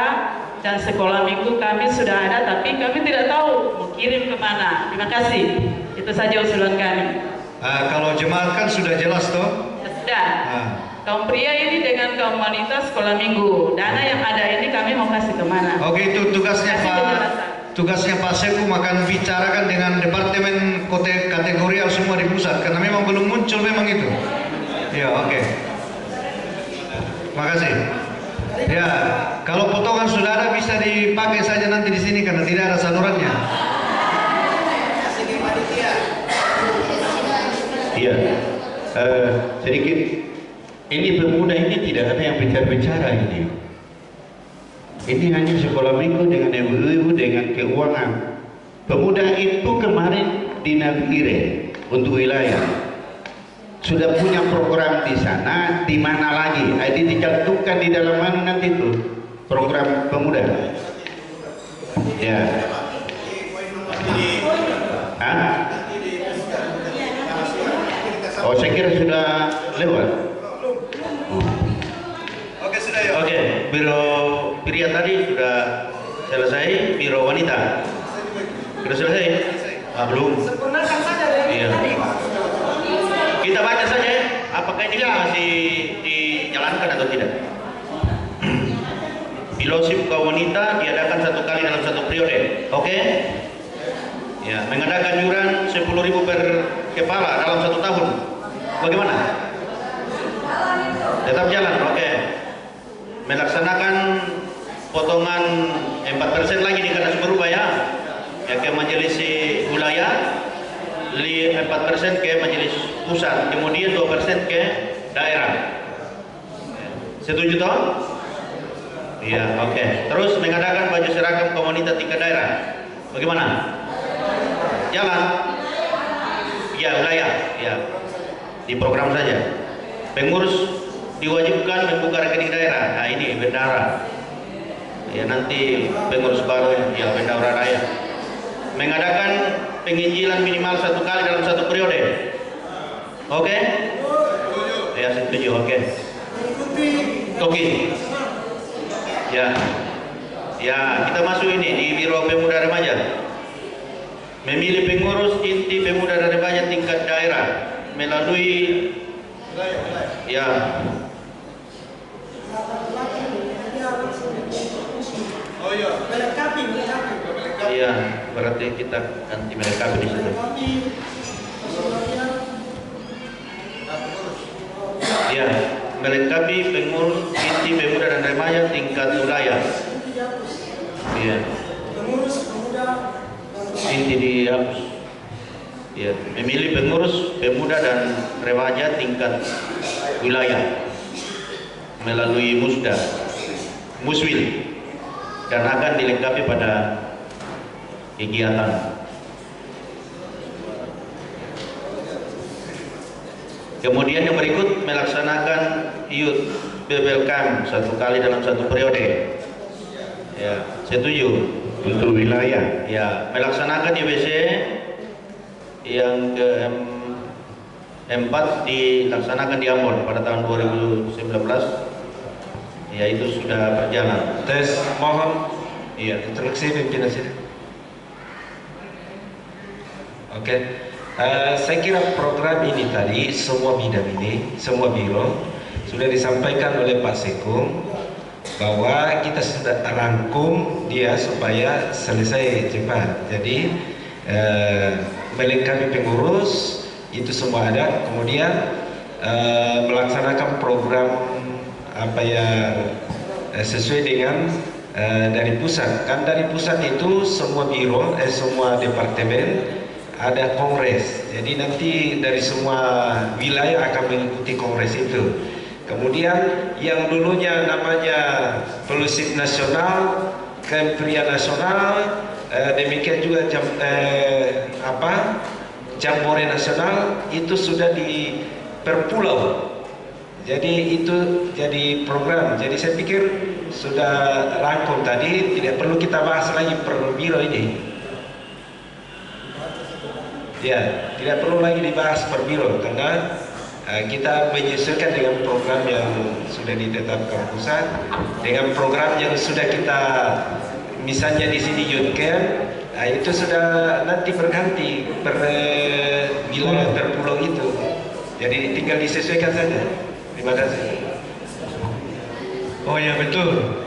dan sekolah minggu kami sudah ada, tapi kami tidak tahu mau kirim kemana. Terima kasih. Itu saja usulan kami. Kalau jemaat kan sudah jelas toh? Ya, sudah. Kaum pria ini dengan kaum wanita sekolah minggu. Dana yang ada ini kami mau kasih kemana? Oke, itu tugasnya Pak Seku akan bicarakan dengan Departemen Kategorial semua di pusat karena memang belum muncul memang itu. Ya, oke. Makasih. Ya, kalau potongan sudah ada bisa dipakai saja nanti di sini karena tidak ada salurannya. Iya, sedikit. Ini pemuda ini tidak ada yang bicara-bicara ini. Ini hanya sekolah minggu dengan ibu-ibu dengan keuangan. Pemuda itu kemarin di Nabire untuk wilayah sudah punya program di sana. Di mana lagi? Ini dicantumkan di dalam mana nanti itu program pemuda. Ya. Hah? Oh, saya kira sudah lewat. Oke, biro pria tadi sudah selesai, biro wanita sudah selesai? Belum. Sempurnakan saja deh. Iya. Kita baca saja ya, apakah ini masih dijalankan atau tidak? Fellowship kaum wanita diadakan 1 kali dalam 1 periode. Oke? Ya, mengadakan iuran 10.000 per kepala dalam 1 tahun. Bagaimana? Tetap jalan, oke. Melaksanakan potongan 4% lagi di Kanas berubah ya ke majelis wilayah, 4% ke majelis pusat, kemudian 2% ke daerah. Setuju toh? Iya, oke. Terus mengadakan baju seragam komunitas tingkat daerah. Bagaimana? Jalan? Ya, wilayah. Ya. Di program saja. Pengurus diwajibkan membuka rekening daerah. Nah ini bendahara. Ya nanti pengurus baru ya bendahara raya. Mengadakan penginjilan minimal 1 kali dalam 1 periode. Oke? Ya setuju. Oke. Oke. Ya. Ya kita masuk ini di Biro Pemuda Remaja. Memilih pengurus inti pemuda dan remaja tingkat daerah melalui ya. Oh iya, melengkapi. Iya, berarti kita ganti melengkapi di situ. Ya, melengkapi pengurus inti pemuda dan remaja tingkat wilayah. Iya. Pengurus pemuda inti dihapus. Ya, memilih pengurus pemuda dan remaja tingkat wilayah melalui muswil dan akan dilengkapi pada kegiatan. Kemudian yang berikut melaksanakan IUT BBLKAM 1 kali dalam 1 periode. Ya, setuju untuk wilayah. Ya, melaksanakan YBC yang ke-4 dilaksanakan di Ambon pada tahun 2019. Ya, itu sudah berjalan. Tes, mohon. Iya, instruksi pimpinan sidang. Oke. Saya kira program ini tadi semua bidang ini, semua biro sudah disampaikan oleh Pak Sekung bahwa kita sudah rangkum dia supaya selesai cepat. Jadi melengkapi pengurus itu semua ada, kemudian melaksanakan program apa yang sesuai dengan dari pusat. Kan dari pusat itu semua biro, semua departemen ada kongres. Jadi nanti dari semua wilayah akan mengikuti kongres itu. Kemudian yang dulunya namanya Pelusif Nasional, Kempria Nasional, demikian juga Jambore Nasional itu sudah di per pulau. Jadi itu jadi program. Jadi saya pikir sudah rangkum tadi, tidak perlu kita bahas lagi per biro ini. Ya, tidak perlu lagi dibahas per biro karena kita menyesuaikan dengan program yang sudah ditetapkan pusat, dengan program yang sudah kita misalnya di sini youth camp, itu sudah nanti berganti per wilayah per pulau itu. Jadi tinggal disesuaikan saja. Terima kasih. Oh ya betul.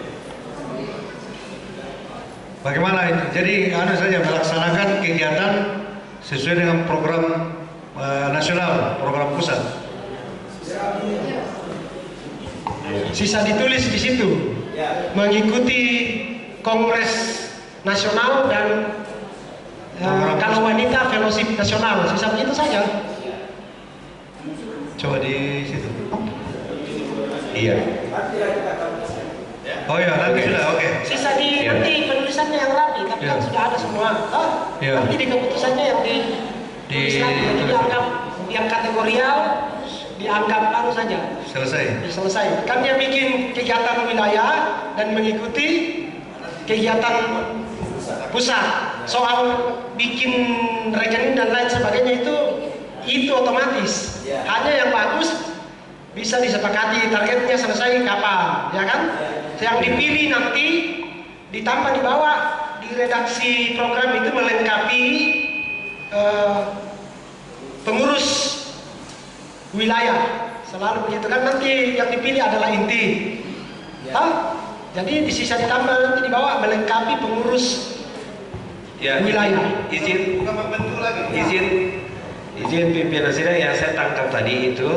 Bagaimana itu? Jadi saja melaksanakan kegiatan sesuai dengan program nasional, program pusat. Sisa ditulis di situ, mengikuti Kongres Nasional dan kalau wanita Fellowship Nasional, sisa begitu saja. Coba di situ. Iya. Oh ya, nanti sudah, oke. Sisa di nanti penulisannya yang rapi, tapi kan sudah ada semua. Nanti di keputusannya yang jadi dianggap yang kategorial, dianggap baru saja. Selesai. Kan dia bikin kegiatan wilayah dan mengikuti kegiatan pusat. Soal bikin rekening dan lain sebagainya itu otomatis. Hanya yang bagus bisa disepakati targetnya selesai kapan, ya kan? Yang dipilih nanti ditambah di bawah di redaksi program itu melengkapi pengurus wilayah. Selalu begitu kan, nanti yang dipilih adalah inti. Jadi di sisa ditambah nanti di bawah melengkapi pengurus wilayah. Izin pimpinan sidang yang saya tangkap tadi itu,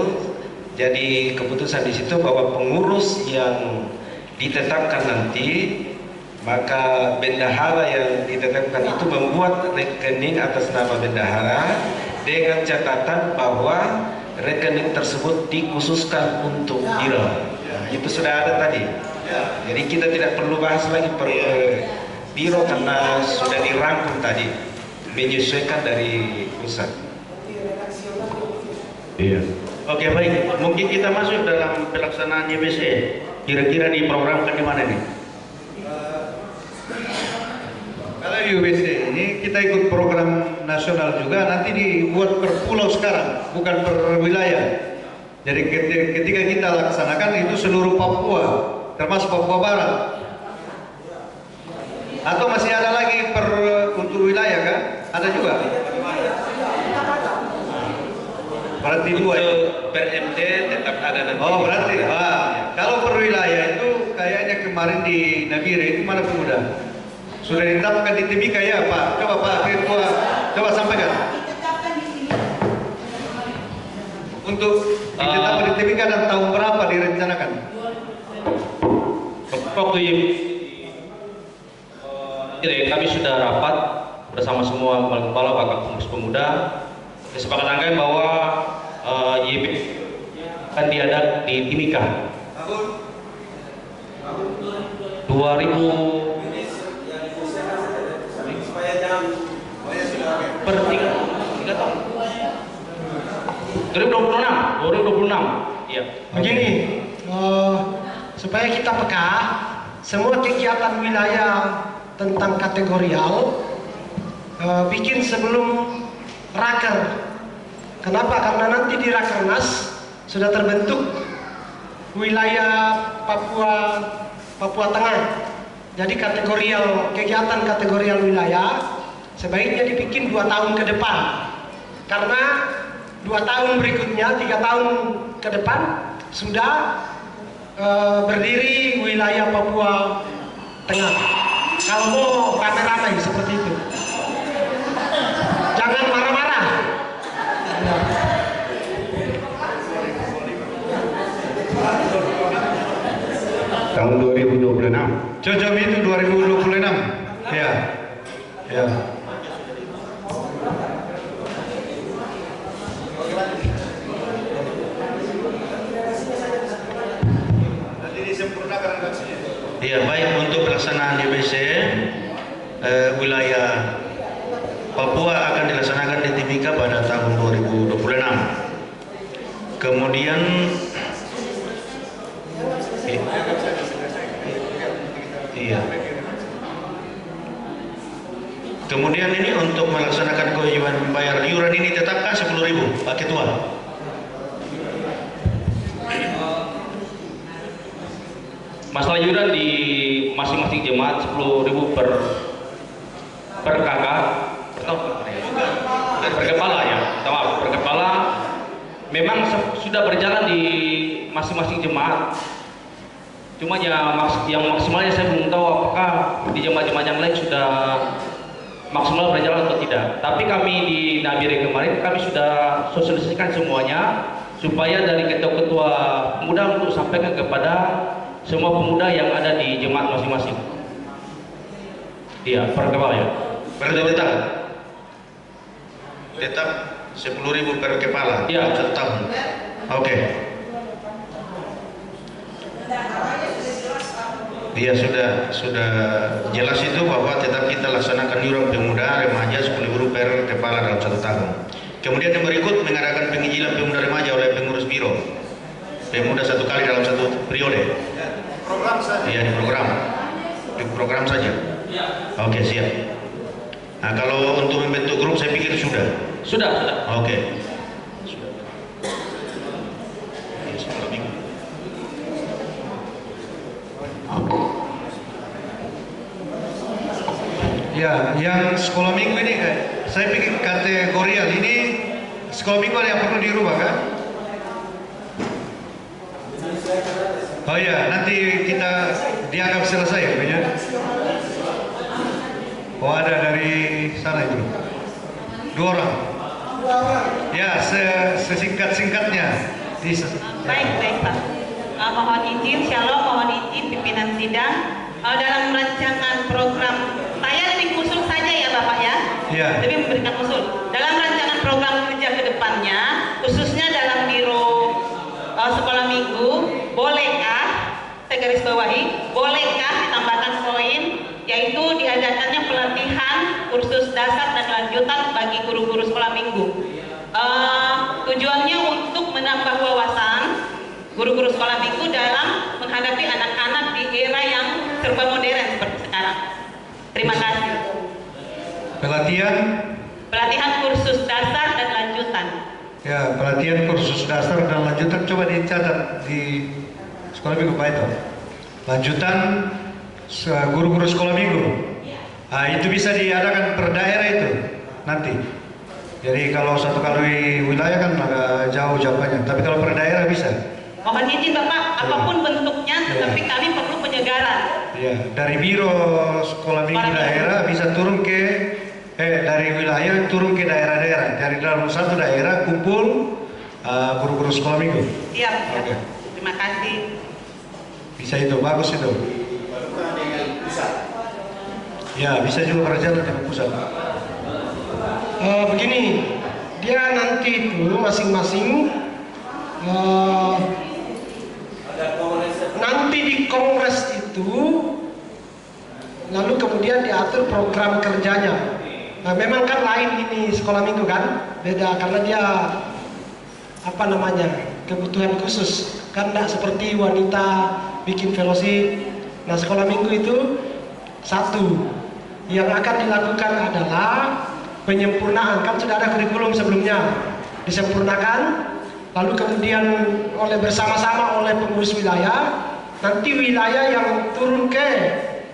jadi keputusan di situ bahwa pengurus yang ditetapkan nanti, maka bendahara yang ditetapkan itu membuat rekening atas nama bendahara dengan catatan bahwa rekening tersebut dikhususkan untuk biro. Itu sudah ada tadi. Jadi kita tidak perlu bahas lagi per biro karena sudah dirangkum tadi, menyesuaikan dari pusat. Iya. Oke, baik. Mungkin kita masuk dalam pelaksanaan YBC. Kira-kira diprogramkan di mana nih? Kalau YBC ini kita ikut program nasional juga, nanti dibuat per pulau sekarang, bukan per wilayah. Jadi ketika kita laksanakan itu seluruh Papua, termasuk Papua Barat. Atau masih ada lagi untuk wilayah kan? Ada juga. Berarti dua per MT tetap ada nanti. Oh berarti, kalau per wilayah itu kayaknya kemarin di Nabire itu mana pemuda? Sudah ditetapkan di Timika ya Pak? Coba Pak Ketua, coba sampaikan. Untuk ditetapkan di Timika dan tahun berapa direncanakan? Waktu kami sudah rapat bersama semua kepala bakal pengurus pemuda. Kesepakatan kami bahwa YB akan diadakan di Timika 2000 per 3 tahun 2026. Iya. Begini, supaya kita peka, semua kegiatan wilayah tentang kategorial bikin sebelum raker. Kenapa? Karena nanti di Rakernas sudah terbentuk wilayah Papua Tengah. Jadi kegiatan kategorial wilayah sebaiknya dibikin 2 tahun ke depan. Karena 2 tahun berikutnya, 3 tahun ke depan sudah berdiri wilayah Papua Tengah. Kalau mau rame-rame seperti itu, jangan marah-marah. Tahun 2026. Cocok itu 2026. Ya. Ya. Iya, baik, untuk pelaksanaan DBC wilayah Papua akan dilaksanakan di Timika pada tahun 2026. Kemudian iya. Kemudian ini untuk melaksanakan kewajiban membayar iuran ini tetapkan 10.000 Pak Ketua. Masalah iuran di masing-masing jemaat 10.000 per kakak per kepala ya, maaf, per kepala memang sudah berjalan di masing-masing jemaat. Cuma yang maksimalnya saya belum tahu apakah di jemaat-jemaat yang lain sudah maksimal berjalan atau tidak. Tapi kami di Nabire kemarin kami sudah sosialisasikan semuanya supaya dari ketua-ketua pemuda untuk sampaikan kepada semua pemuda yang ada di jemaat masing-masing. Iya, per kepala ya. Tetap 10.000 per kepala. Iya. Satu tahun. Oke. Iya, sudah jelas itu bahwa tetap kita laksanakan iuran pemuda remaja 10.000 per kepala dalam satu tahun. Kemudian yang berikut mengadakan penginjilan pemuda remaja oleh pengurus biro pemuda satu kali dalam satu periode. Program saja. Iya, di program saja. Oke, siap. Nah, kalau untuk membentuk grup saya pikir sudah. Sudah. Oke. Ya, yang sekolah minggu ini saya pikir kategorial ini sekolah minggu ada yang perlu dirubah kan? Oh ya, nanti kita dianggap selesai ya, punya. Oh, ada dari sana itu 2 orang. Ya, sesingkat-singkatnya. Baik Pak. Mohon izin, Shalom, mohon izin pimpinan sidang. Dalam rancangan program, saya lebih usul saja ya Bapak ya. Iya. Lebih memberikan usul. Dalam rancangan program kerja ke depannya, khususnya dalam biro sekolah minggu, bolehkah, saya garis bawahi, bolehkah ditambahkan poin, yaitu diadakannya pelatihan kursus dasar dan lanjutan bagi guru-guru sekolah minggu. Tujuannya untuk menambah wawasan guru-guru sekolah minggu dalam menghadapi anak-anak di era yang serba modern seperti sekarang. Terima kasih. Pelatihan kursus dasar dan lanjutan. Ya, pelatihan kursus dasar dan lanjutan coba dicatat di sekolah minggu Pak itu. Lanjutan guru-guru sekolah minggu. Nah, itu bisa diadakan per daerah itu nanti. Jadi kalau satu kali wilayah kan agak jauh jangkauannya, tapi kalau per daerah bisa. Mohon izin Bapak, apapun bentuknya, tetapi kami perlu penyegaran. Ya, dari biro sekolah minggu daerah bisa turun ke dari wilayah turun ke daerah-daerah. Dari dalam satu daerah kumpul guru-guru sekolah minggu. Siap. Okay. Terima kasih. Bisa itu, bagus itu. Ya, bisa juga berjalan dengan pusat. Begini, dia nanti itu masing-masing nanti di kongres itu lalu kemudian diatur program kerjanya. Nah, memang kan lain ini sekolah minggu kan, beda karena dia kebutuhan khusus kan, tidak seperti wanita bikin fellowship. Nah, sekolah minggu itu satu yang akan dilakukan adalah penyempurnaan, kan sudah ada kurikulum sebelumnya, disempurnakan, lalu kemudian bersama-sama oleh pengurus wilayah, nanti wilayah yang turun ke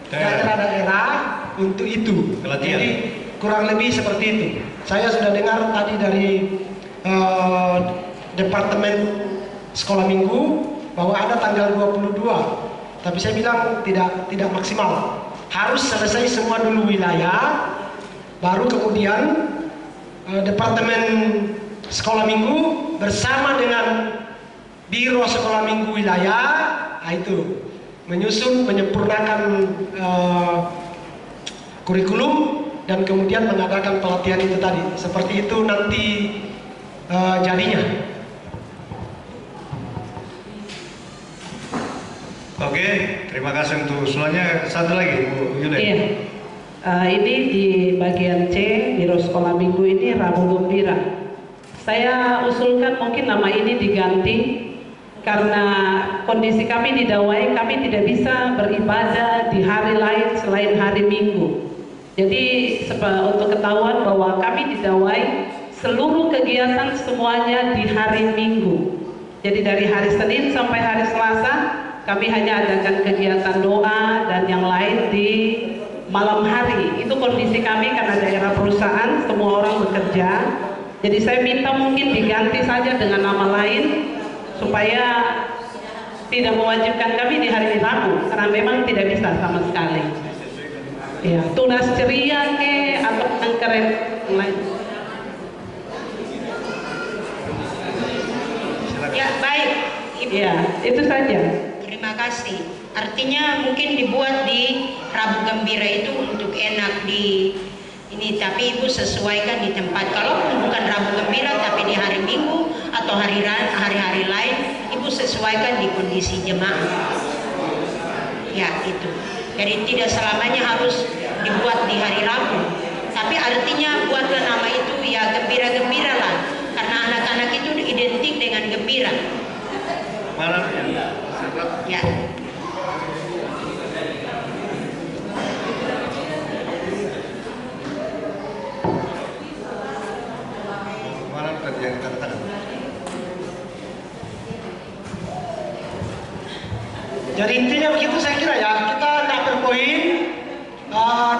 daerah-daerah untuk itu. Jadi kurang lebih seperti itu. Saya sudah dengar tadi dari Departemen Sekolah Minggu bahwa ada tanggal 22, tapi saya bilang tidak maksimal. Harus selesai semua dulu wilayah, baru kemudian Departemen Sekolah Minggu bersama dengan Biro Sekolah Minggu Wilayah, itu menyusun, menyempurnakan kurikulum dan kemudian mengadakan pelatihan itu tadi. Seperti itu nanti jadinya. Oke, terima Terima kasih untuk usulannya. Satu lagi, Bu Yulen. Iya. Ini di bagian C, Biro Sekolah Minggu ini Rabu Gembira. Saya usulkan mungkin nama ini diganti karena kondisi kami di Dawai, kami tidak bisa beribadah di hari lain selain hari Minggu. Jadi untuk ketahuan bahwa kami di Dawai seluruh kegiatan semuanya di hari Minggu. Jadi dari hari Senin sampai hari Selasa kami hanya adakan kegiatan doa dan yang lain di malam hari. Itu kondisi kami karena daerah perusahaan semua orang bekerja. Jadi saya minta mungkin diganti saja dengan nama lain supaya tidak mewajibkan kami di hari Rabu karena memang tidak bisa sama sekali. Ya, tunas ceria ke atau angkeren lain. Ya baik, Ibu. Ya, itu saja. Terima kasih. Artinya mungkin dibuat di Rabu Gembira itu untuk enak di ini, tapi Ibu sesuaikan di tempat. Kalaupun bukan Rabu Gembira tapi di hari Minggu atau hari-hari lain, Ibu sesuaikan di kondisi jemaah. Ya itu. Jadi tidak selamanya harus dibuat di hari Rabu. Tapi artinya buatlah nama itu ya gembira-gembira lah. Karena anak-anak itu identik dengan gembira. Malam ya. Malam kerja katakan. Jadi intinya begitu saya kira ya, kita tidak berpoin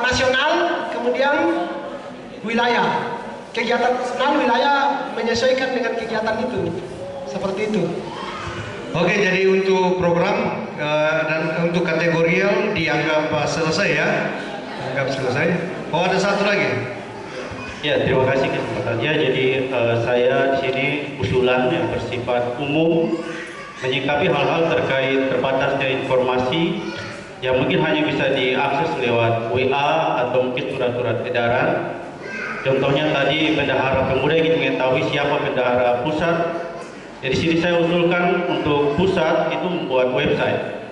nasional, kemudian wilayah. Kegiatan nasional wilayah menyesuaikan dengan kegiatan itu. Seperti itu. Oke, jadi untuk program dan untuk kategorial dianggap selesai ya. Dianggap selesai. Oh, ada satu lagi. Ya, terima kasih kesempatannya. Jadi saya di sini usulan yang bersifat umum menyikapi hal-hal terkait terbatasnya informasi yang mungkin hanya bisa diakses lewat WA atau mungkin surat-surat edaran. Contohnya tadi bendahara pemuda ingin mengetahui siapa bendahara pusat. Jadi sini saya usulkan untuk pusat itu membuat website.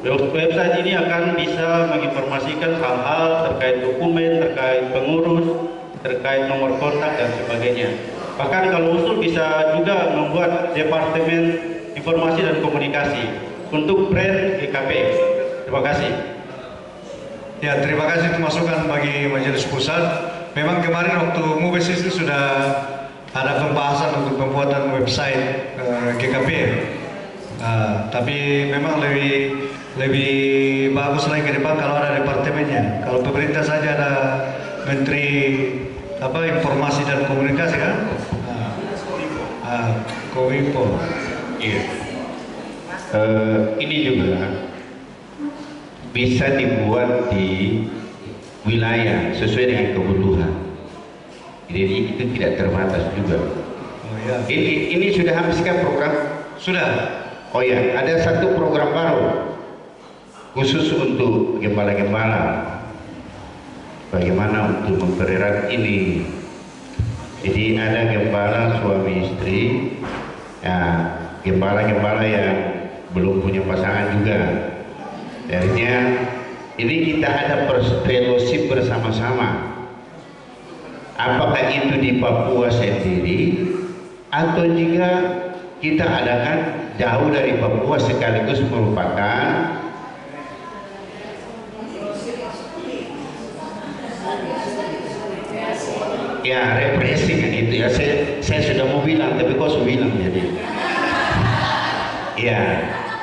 Website ini akan bisa menginformasikan hal-hal terkait dokumen, terkait pengurus, terkait nomor kontak dan sebagainya. Bahkan kalau usul bisa juga membuat departemen informasi dan komunikasi untuk brand GKP. Terima kasih. Ya, terima kasih untuk masukan bagi Majelis Pusat. Memang kemarin waktu MUBES itu sudah ada pembahasan untuk pembuatan website GKP. Tapi memang lebih bagus lagi ke depan kalau ada departemennya. Kalau pemerintah saja ada Menteri Informasi dan Komunikasi kan? Kominfo. Iya. Ini juga bisa dibuat di wilayah sesuai dengan kebutuhan. Jadi itu tidak terbatas juga. Oh, ya. Ini sudah habiskan program? Sudah. Oh ya, ada satu program baru khusus untuk gembala-gembala. Bagaimana untuk mempererat ini? Jadi ada gembala suami istri, ya, gembala-gembala yang belum punya pasangan juga. Akhirnya ini kita ada fellowship bersama-sama. Apakah itu di Papua sendiri atau jika kita adakan jauh dari Papua sekaligus merupakan ya represi kan itu ya. Saya sudah mau bilang tapi kok sudah bilang jadi ya.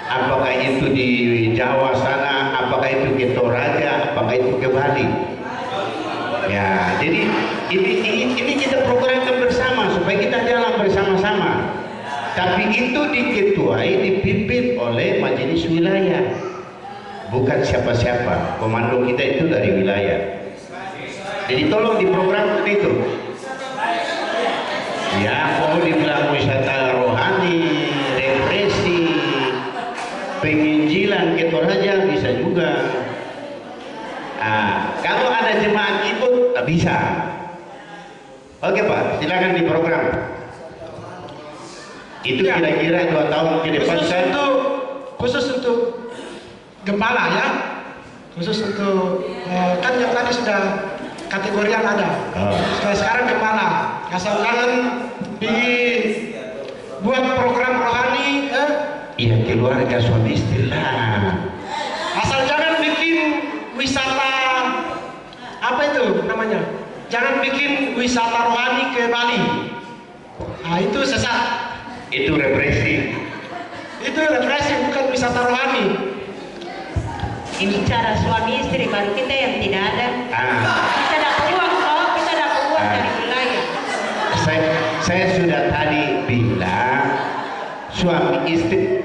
Apakah itu di Jawa sana, apakah itu ke Toraja, apakah itu ke Bali. Ya, jadi ini kita programkan bersama supaya kita jalan bersama-sama. Tapi itu diketuai, dipimpin oleh majelis wilayah, bukan siapa-siapa. Komando kita itu dari wilayah. Jadi tolong diprogramkan itu. Ya, mau dibilang wisata rohani, represi, penginjilan ke Toraja bisa juga. Kalau ada jemaat ikut bisa. Oke Pak, silakan diprogram. Itu kira-kira 2 tahun ke depan khusus untuk gembala ya, khusus untuk kan yang tadi sudah kategorian ada, sekarang gembala. Asal jangan dibuat program rohani, Iya, keluarga suami istri lah. asal jangan bikin wisata apa itu namanya, jangan bikin wisata rohani ke Bali. Nah itu sesat. Itu represi. Itu represi, bukan wisata rohani. Ini cara suami istri baru kita yang tidak ada. Kita dapat uang kok, kita dapat uang dari wilayah. Saya sudah tadi bilang suami istri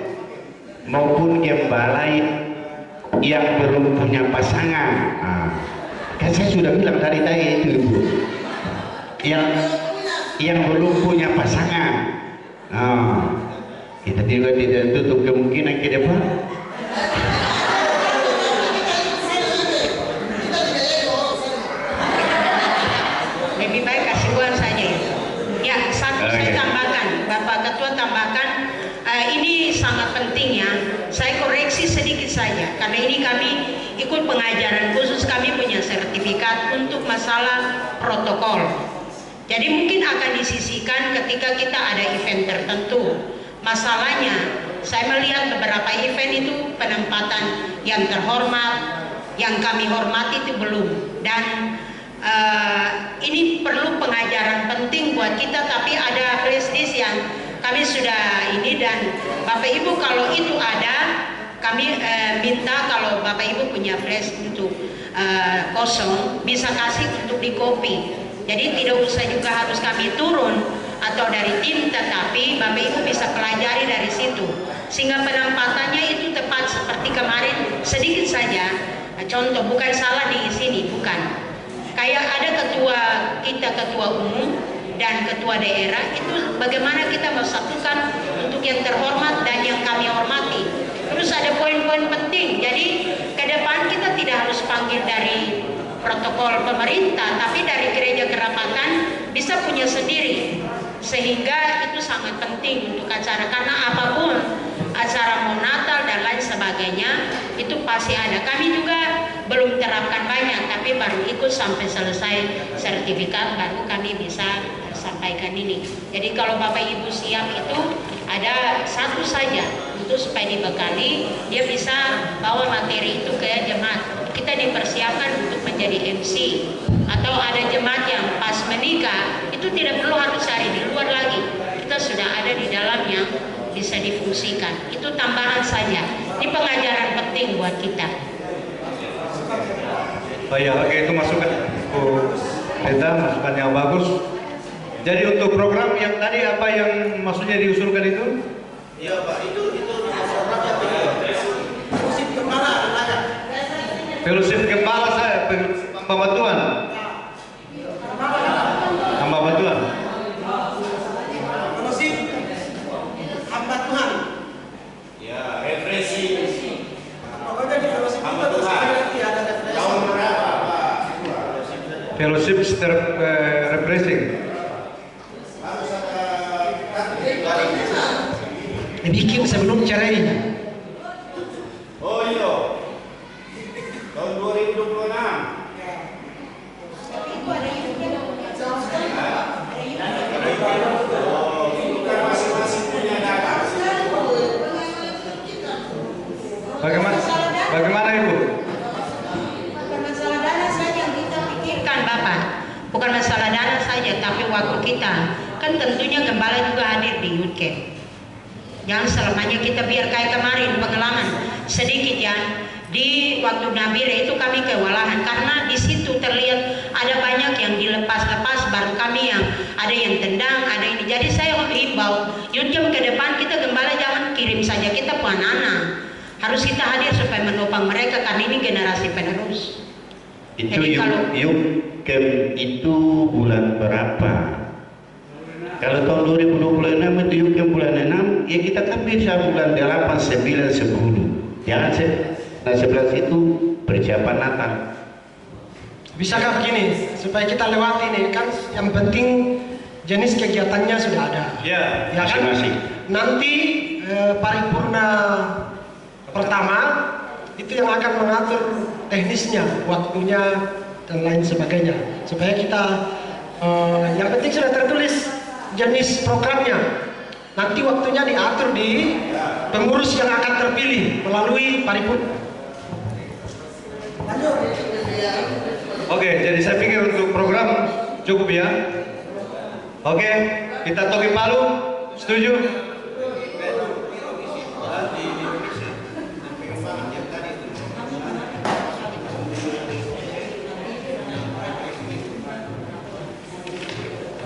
maupun gembala yang belum punya pasangan. Kan saya sudah bilang tadi itu Ibu. Yang belum punya pasangan. Kita juga tidak tutup kemungkinan ke depan. Lebih baik kasih uang saja ya. Ya, satu saya tambahkan, Bapak Ketua tambahkan, ini sangat penting ya. Saya koreksi sedikit saja, karena ini kami ikut pengajaran khusus, kami punya sertifikat untuk masalah protokol. Jadi mungkin akan disisihkan ketika kita ada event tertentu. Masalahnya, saya melihat beberapa event itu penempatan yang terhormat, yang kami hormati itu belum. Dan ini perlu pengajaran penting buat kita, tapi ada flash disk yang kami sudah ini, dan Bapak Ibu kalau itu ada, kami minta kalau Bapak Ibu punya flash untuk kosong, bisa kasih untuk di copy. Jadi tidak usah juga harus kami turun atau dari tim, tetapi Bapak Ibu bisa pelajari dari situ, sehingga penempatannya itu tepat seperti kemarin. Sedikit saja contoh, bukan salah di sini, bukan. Kayak ada ketua umum dan ketua daerah, itu bagaimana kita mensatukan untuk yang terhormat dan yang kami hormati. Terus ada poin-poin penting, jadi ke depan kita tidak harus panggil dari protokol pemerintah, tapi dari gereja kerapatan bisa punya sendiri, sehingga itu sangat penting untuk acara, karena apapun acara mau Natal dan lain sebagainya itu pasti ada. Kami juga belum terapkan banyak, tapi baru ikut sampai selesai sertifikat, baru kami bisa sampaikan ini. Jadi kalau Bapak Ibu siap, itu ada satu saja untuk supaya dibekali, dia bisa bawa materi itu ke jemaat. Kita dipersiapkan untuk menjadi MC, atau ada jemaat yang pas menikah itu tidak perlu harus cari di luar lagi, kita sudah ada di dalam yang bisa difungsikan. Itu tambahan saja, ini pengajaran penting buat kita. Oh ya, oke, itu masukan kita masukan yang bagus. Jadi untuk program yang tadi apa yang maksudnya diusulkan itu? Iya Pak, itu programnya fellowship gembala ada. Fellowship gembala saya, hamba bantuan. Hamba bantuan. Fellowship hamba Tuhan. Ya, represi. Pokoknya di fellowship Hamba itu Tuhan. ada represi. Tahun berapa Pak? Fellowship repressing. Dibikin sebelum cerai. Oh iya. Tahun 2026. Masing-masing punya data. Bagaimana Ibu? Bukan masalah dana saja yang kita pikirkan Bapak, bukan masalah dana saja, tapi waktu kita. Kan tentunya gembala juga hadir di youth camp. Jangan selamanya kita biar kayak kemarin pengalaman sedikit ya, di waktu Nabire itu kami kewalahan karena di situ terlihat ada banyak yang dilepas-lepas, baru kami yang ada yang tendang, ada ini. Jadi saya himbau youth camp ke depan kita gembala jangan kirim saja, kita pun anak harus kita hadir supaya menopang mereka, karena ini generasi penerus. Itu Jadi kalau youth camp itu bulan berapa? Kalau tahun 2026 itu youth camp bulan 6, ya kita kan bisa bulan 8, 9, 10. Jangan 11 itu persiapan Natal. Bisakah begini supaya kita lewati ini, kan yang penting jenis kegiatannya sudah ada. Ya, Ya kan? masing-masing. Nanti paripurna pertama itu yang akan mengatur teknisnya, waktunya dan lain sebagainya. Supaya kita yang penting sudah tertulis jenis programnya. Nanti waktunya diatur di pengurus yang akan terpilih melalui paripurna. Oke, jadi saya pikir untuk program cukup ya. Oke, kita toki palu, setuju?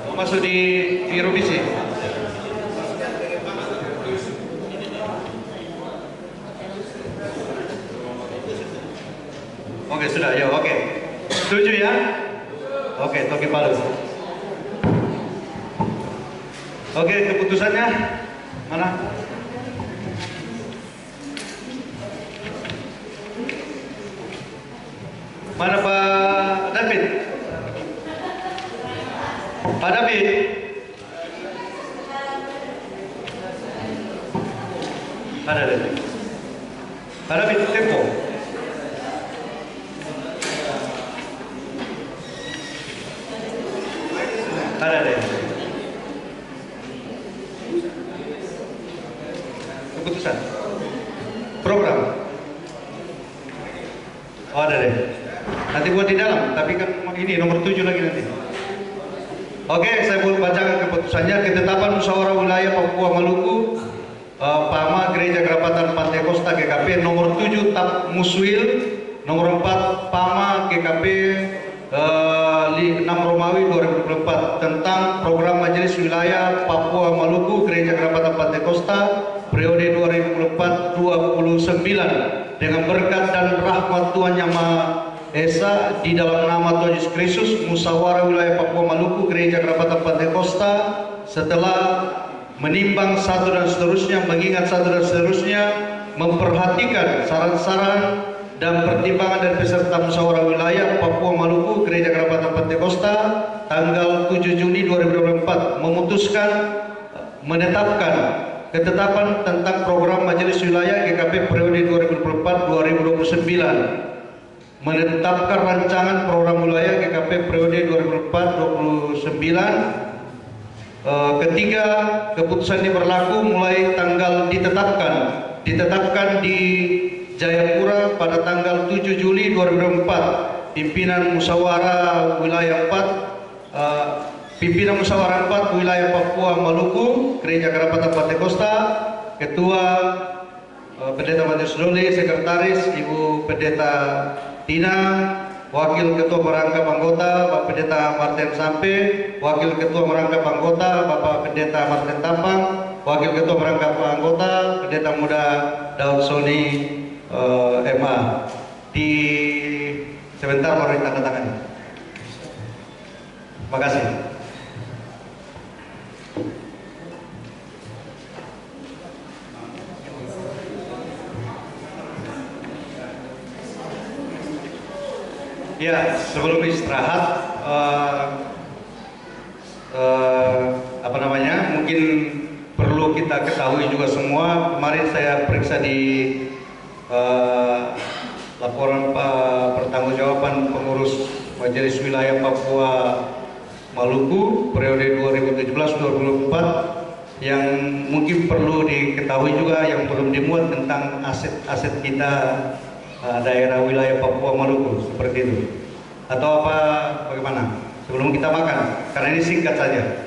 Mau masuk di Eurovisi? Oke, sudah ya, oke. Setuju ya? Oke, toki palu. Oke, keputusannya mana? Mana Pak David? Pak David? Ada David. Pak David, tempo. Ada deh. Keputusan program. Oh, ada deh. Nanti buat di dalam, tapi kan ini nomor 7 lagi nanti. Oke, saya mau bacakan keputusannya. Ketetapan Musyawarah Wilayah Papua Maluku PAMA Gereja Kerapatan Pantai Kosta GKP nomor 7 Tap Muswil, nomor 4 PAMA GKP 6 Romawi 2024 tentang program Majelis Wilayah Papua Maluku Gereja Kerapatan Pantai Kosta periode 2024-29 dengan berkat dan rahmat Tuhan Yang Maha Esa di dalam nama Tuhan Yesus Kristus. Musyawarah Wilayah Papua Maluku Gereja Kerapatan Pantai Kosta setelah menimbang satu dan seterusnya, mengingat satu dan seterusnya, memperhatikan saran-saran dan pertimbangan dari peserta musyawarah wilayah Papua Maluku Gereja Kerapatan Pantai Kosta tanggal 7 Juni 2024 memutuskan menetapkan ketetapan tentang program Majelis Wilayah GKP periode 2024-2029, menetapkan rancangan program wilayah GKP periode 2024-2029. Ketiga, keputusan ini berlaku mulai tanggal ditetapkan di Jayapura pada tanggal 7 Juli 2024. Pimpinan Musyawarah Wilayah 4 Wilayah Papua Maluku Gereja Kerapatan Pantai Kosta, Ketua Pendeta Matius Doli, Sekretaris Ibu Pendeta Tina, Wakil Ketua Merangkap Anggota Bapak Pendeta Martin Sampe, Wakil Ketua Merangkap Anggota Bapak Pendeta Martin Tampang, Wakil Ketua Merangkap Anggota Pendeta Muda Daud Soni MA. Di sebentar baru ditandatangani. Terima kasih. Ya, sebelum istirahat, mungkin perlu kita ketahui juga semua. Kemarin saya periksa di laporan pertanggungjawaban pengurus Majelis Wilayah Papua Maluku periode 2017-2024 yang mungkin perlu diketahui juga yang belum dimuat tentang aset-aset kita daerah wilayah Papua Maluku seperti itu, atau apa bagaimana sebelum kita makan, karena ini singkat saja.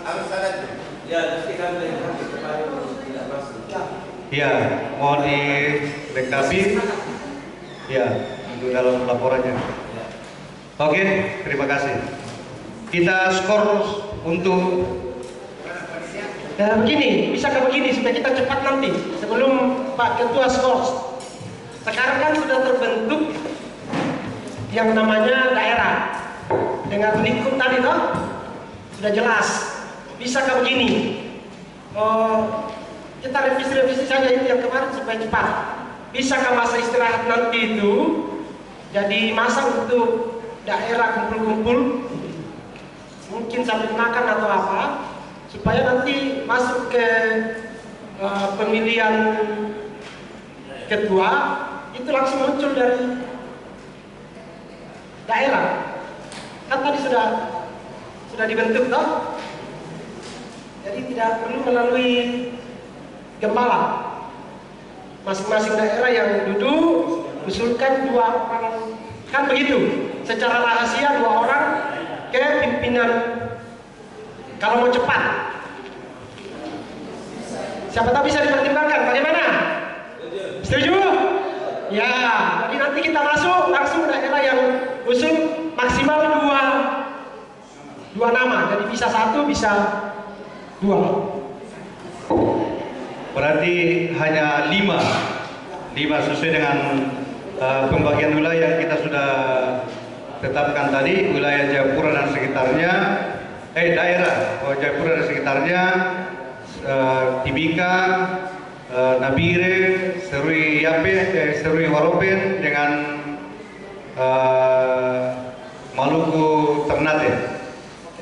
Harus ada tuh. Ya, pasti kan tidak masuk. Ya, mau dilengkapi ya untuk dalam laporannya. Oke, terima kasih. Kita skor untuk begini, bisakah begini supaya kita cepat nanti sebelum Pak Ketua skor. Sekarang kan sudah terbentuk yang namanya daerah dengan lingkup tadi toh sudah jelas. Bisakah begini? Kita revisi saja itu yang kemarin supaya cepat. Bisakah masa istirahat nanti itu jadi masa untuk daerah kumpul-kumpul, mungkin sambil makan atau apa, supaya nanti masuk ke pemilihan ketua itu langsung muncul dari daerah. Kan tadi sudah dibentuk toh. Jadi tidak perlu melalui gembala. Masing-masing daerah yang duduk usulkan 2 orang, kan begitu. Secara rahasia 2 orang ke pimpinan kalau mau cepat. Siapa tahu bisa dipertimbangkan. Bagaimana? Setuju? Ya, jadi nanti kita masuk langsung daerah yang usul maksimal 2 nama. Jadi bisa 1, bisa 2. Berarti hanya 5 sesuai dengan pembagian wilayah yang kita sudah tetapkan tadi. Wilayah Jayapura dan sekitarnya, daerah Jayapura dan sekitarnya, Tibika, Nabire, Serui Yape, Serui Waropen dengan Maluku Ternate.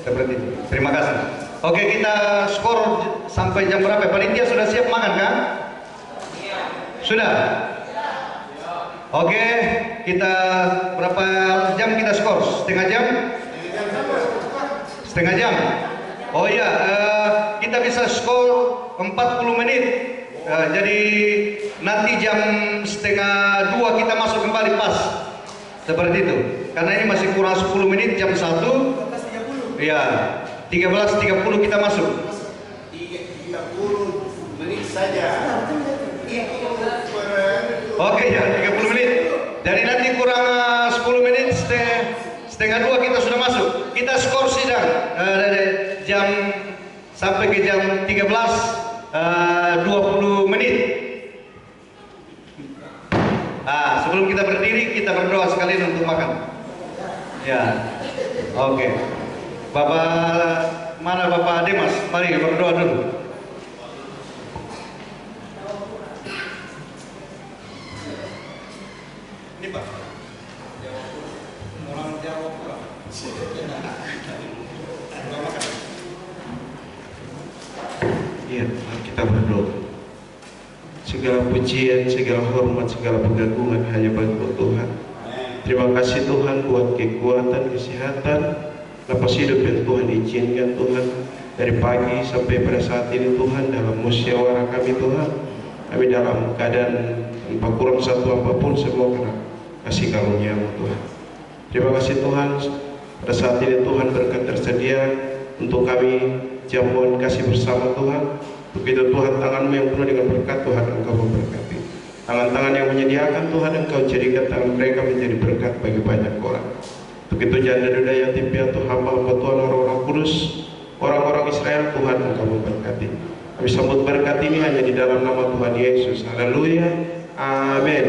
Seperti itu. Terima kasih. Oke, kita skor sampai jam berapa? Panitia sudah siap makan kan? Sudah? Oke, kita berapa jam kita skor? Setengah jam? Setengah jam? Oh iya, kita bisa skor 40 menit. Jadi nanti jam 1:30 kita masuk kembali pas. Seperti itu. Karena ini masih kurang 10 menit, jam 1. Iya, 13.30 kita masuk. 30 menit saja. Oke ya, 30 menit. Dari nanti kurang 10 menit, setengah 2 kita sudah masuk. Kita skor sidang dari jam sampai ke jam 13.20 menit. Sebelum kita berdiri, kita berdoa sekalian untuk makan. Ya, oke. Mana Bapak Demas? Mari berdoa dulu. Ini Pak, orang Jawa pula. Iya, kita berdoa. Segala pujian, segala hormat, segala pengagungan hanya bagi Tuhan. Terima kasih Tuhan buat kekuatan, kesehatan, napas hidup yang Tuhan izinkan Tuhan dari pagi sampai pada saat ini Tuhan dalam musyawarah kami Tuhan. Kami dalam keadaan tanpa kurang satu apapun, semua karena kasih karunia-Mu Tuhan. Terima kasih Tuhan, pada saat ini Tuhan berkat tersedia untuk kami jamuan kasih bersama Tuhan. Begitu Tuhan, tangan-Mu yang penuh dengan berkat Tuhan Engkau memberkati. Tangan-tangan yang menyediakan Tuhan Engkau jadikan tangan mereka menjadi berkat bagi banyak orang. Begitu janda duda yatim piatu hamba-hamba Tuhan, orang-orang kudus, orang-orang Israel, Tuhan Engkau memberkati. Kami sambut berkat ini hanya di dalam nama Tuhan Yesus. Haleluya. Amin.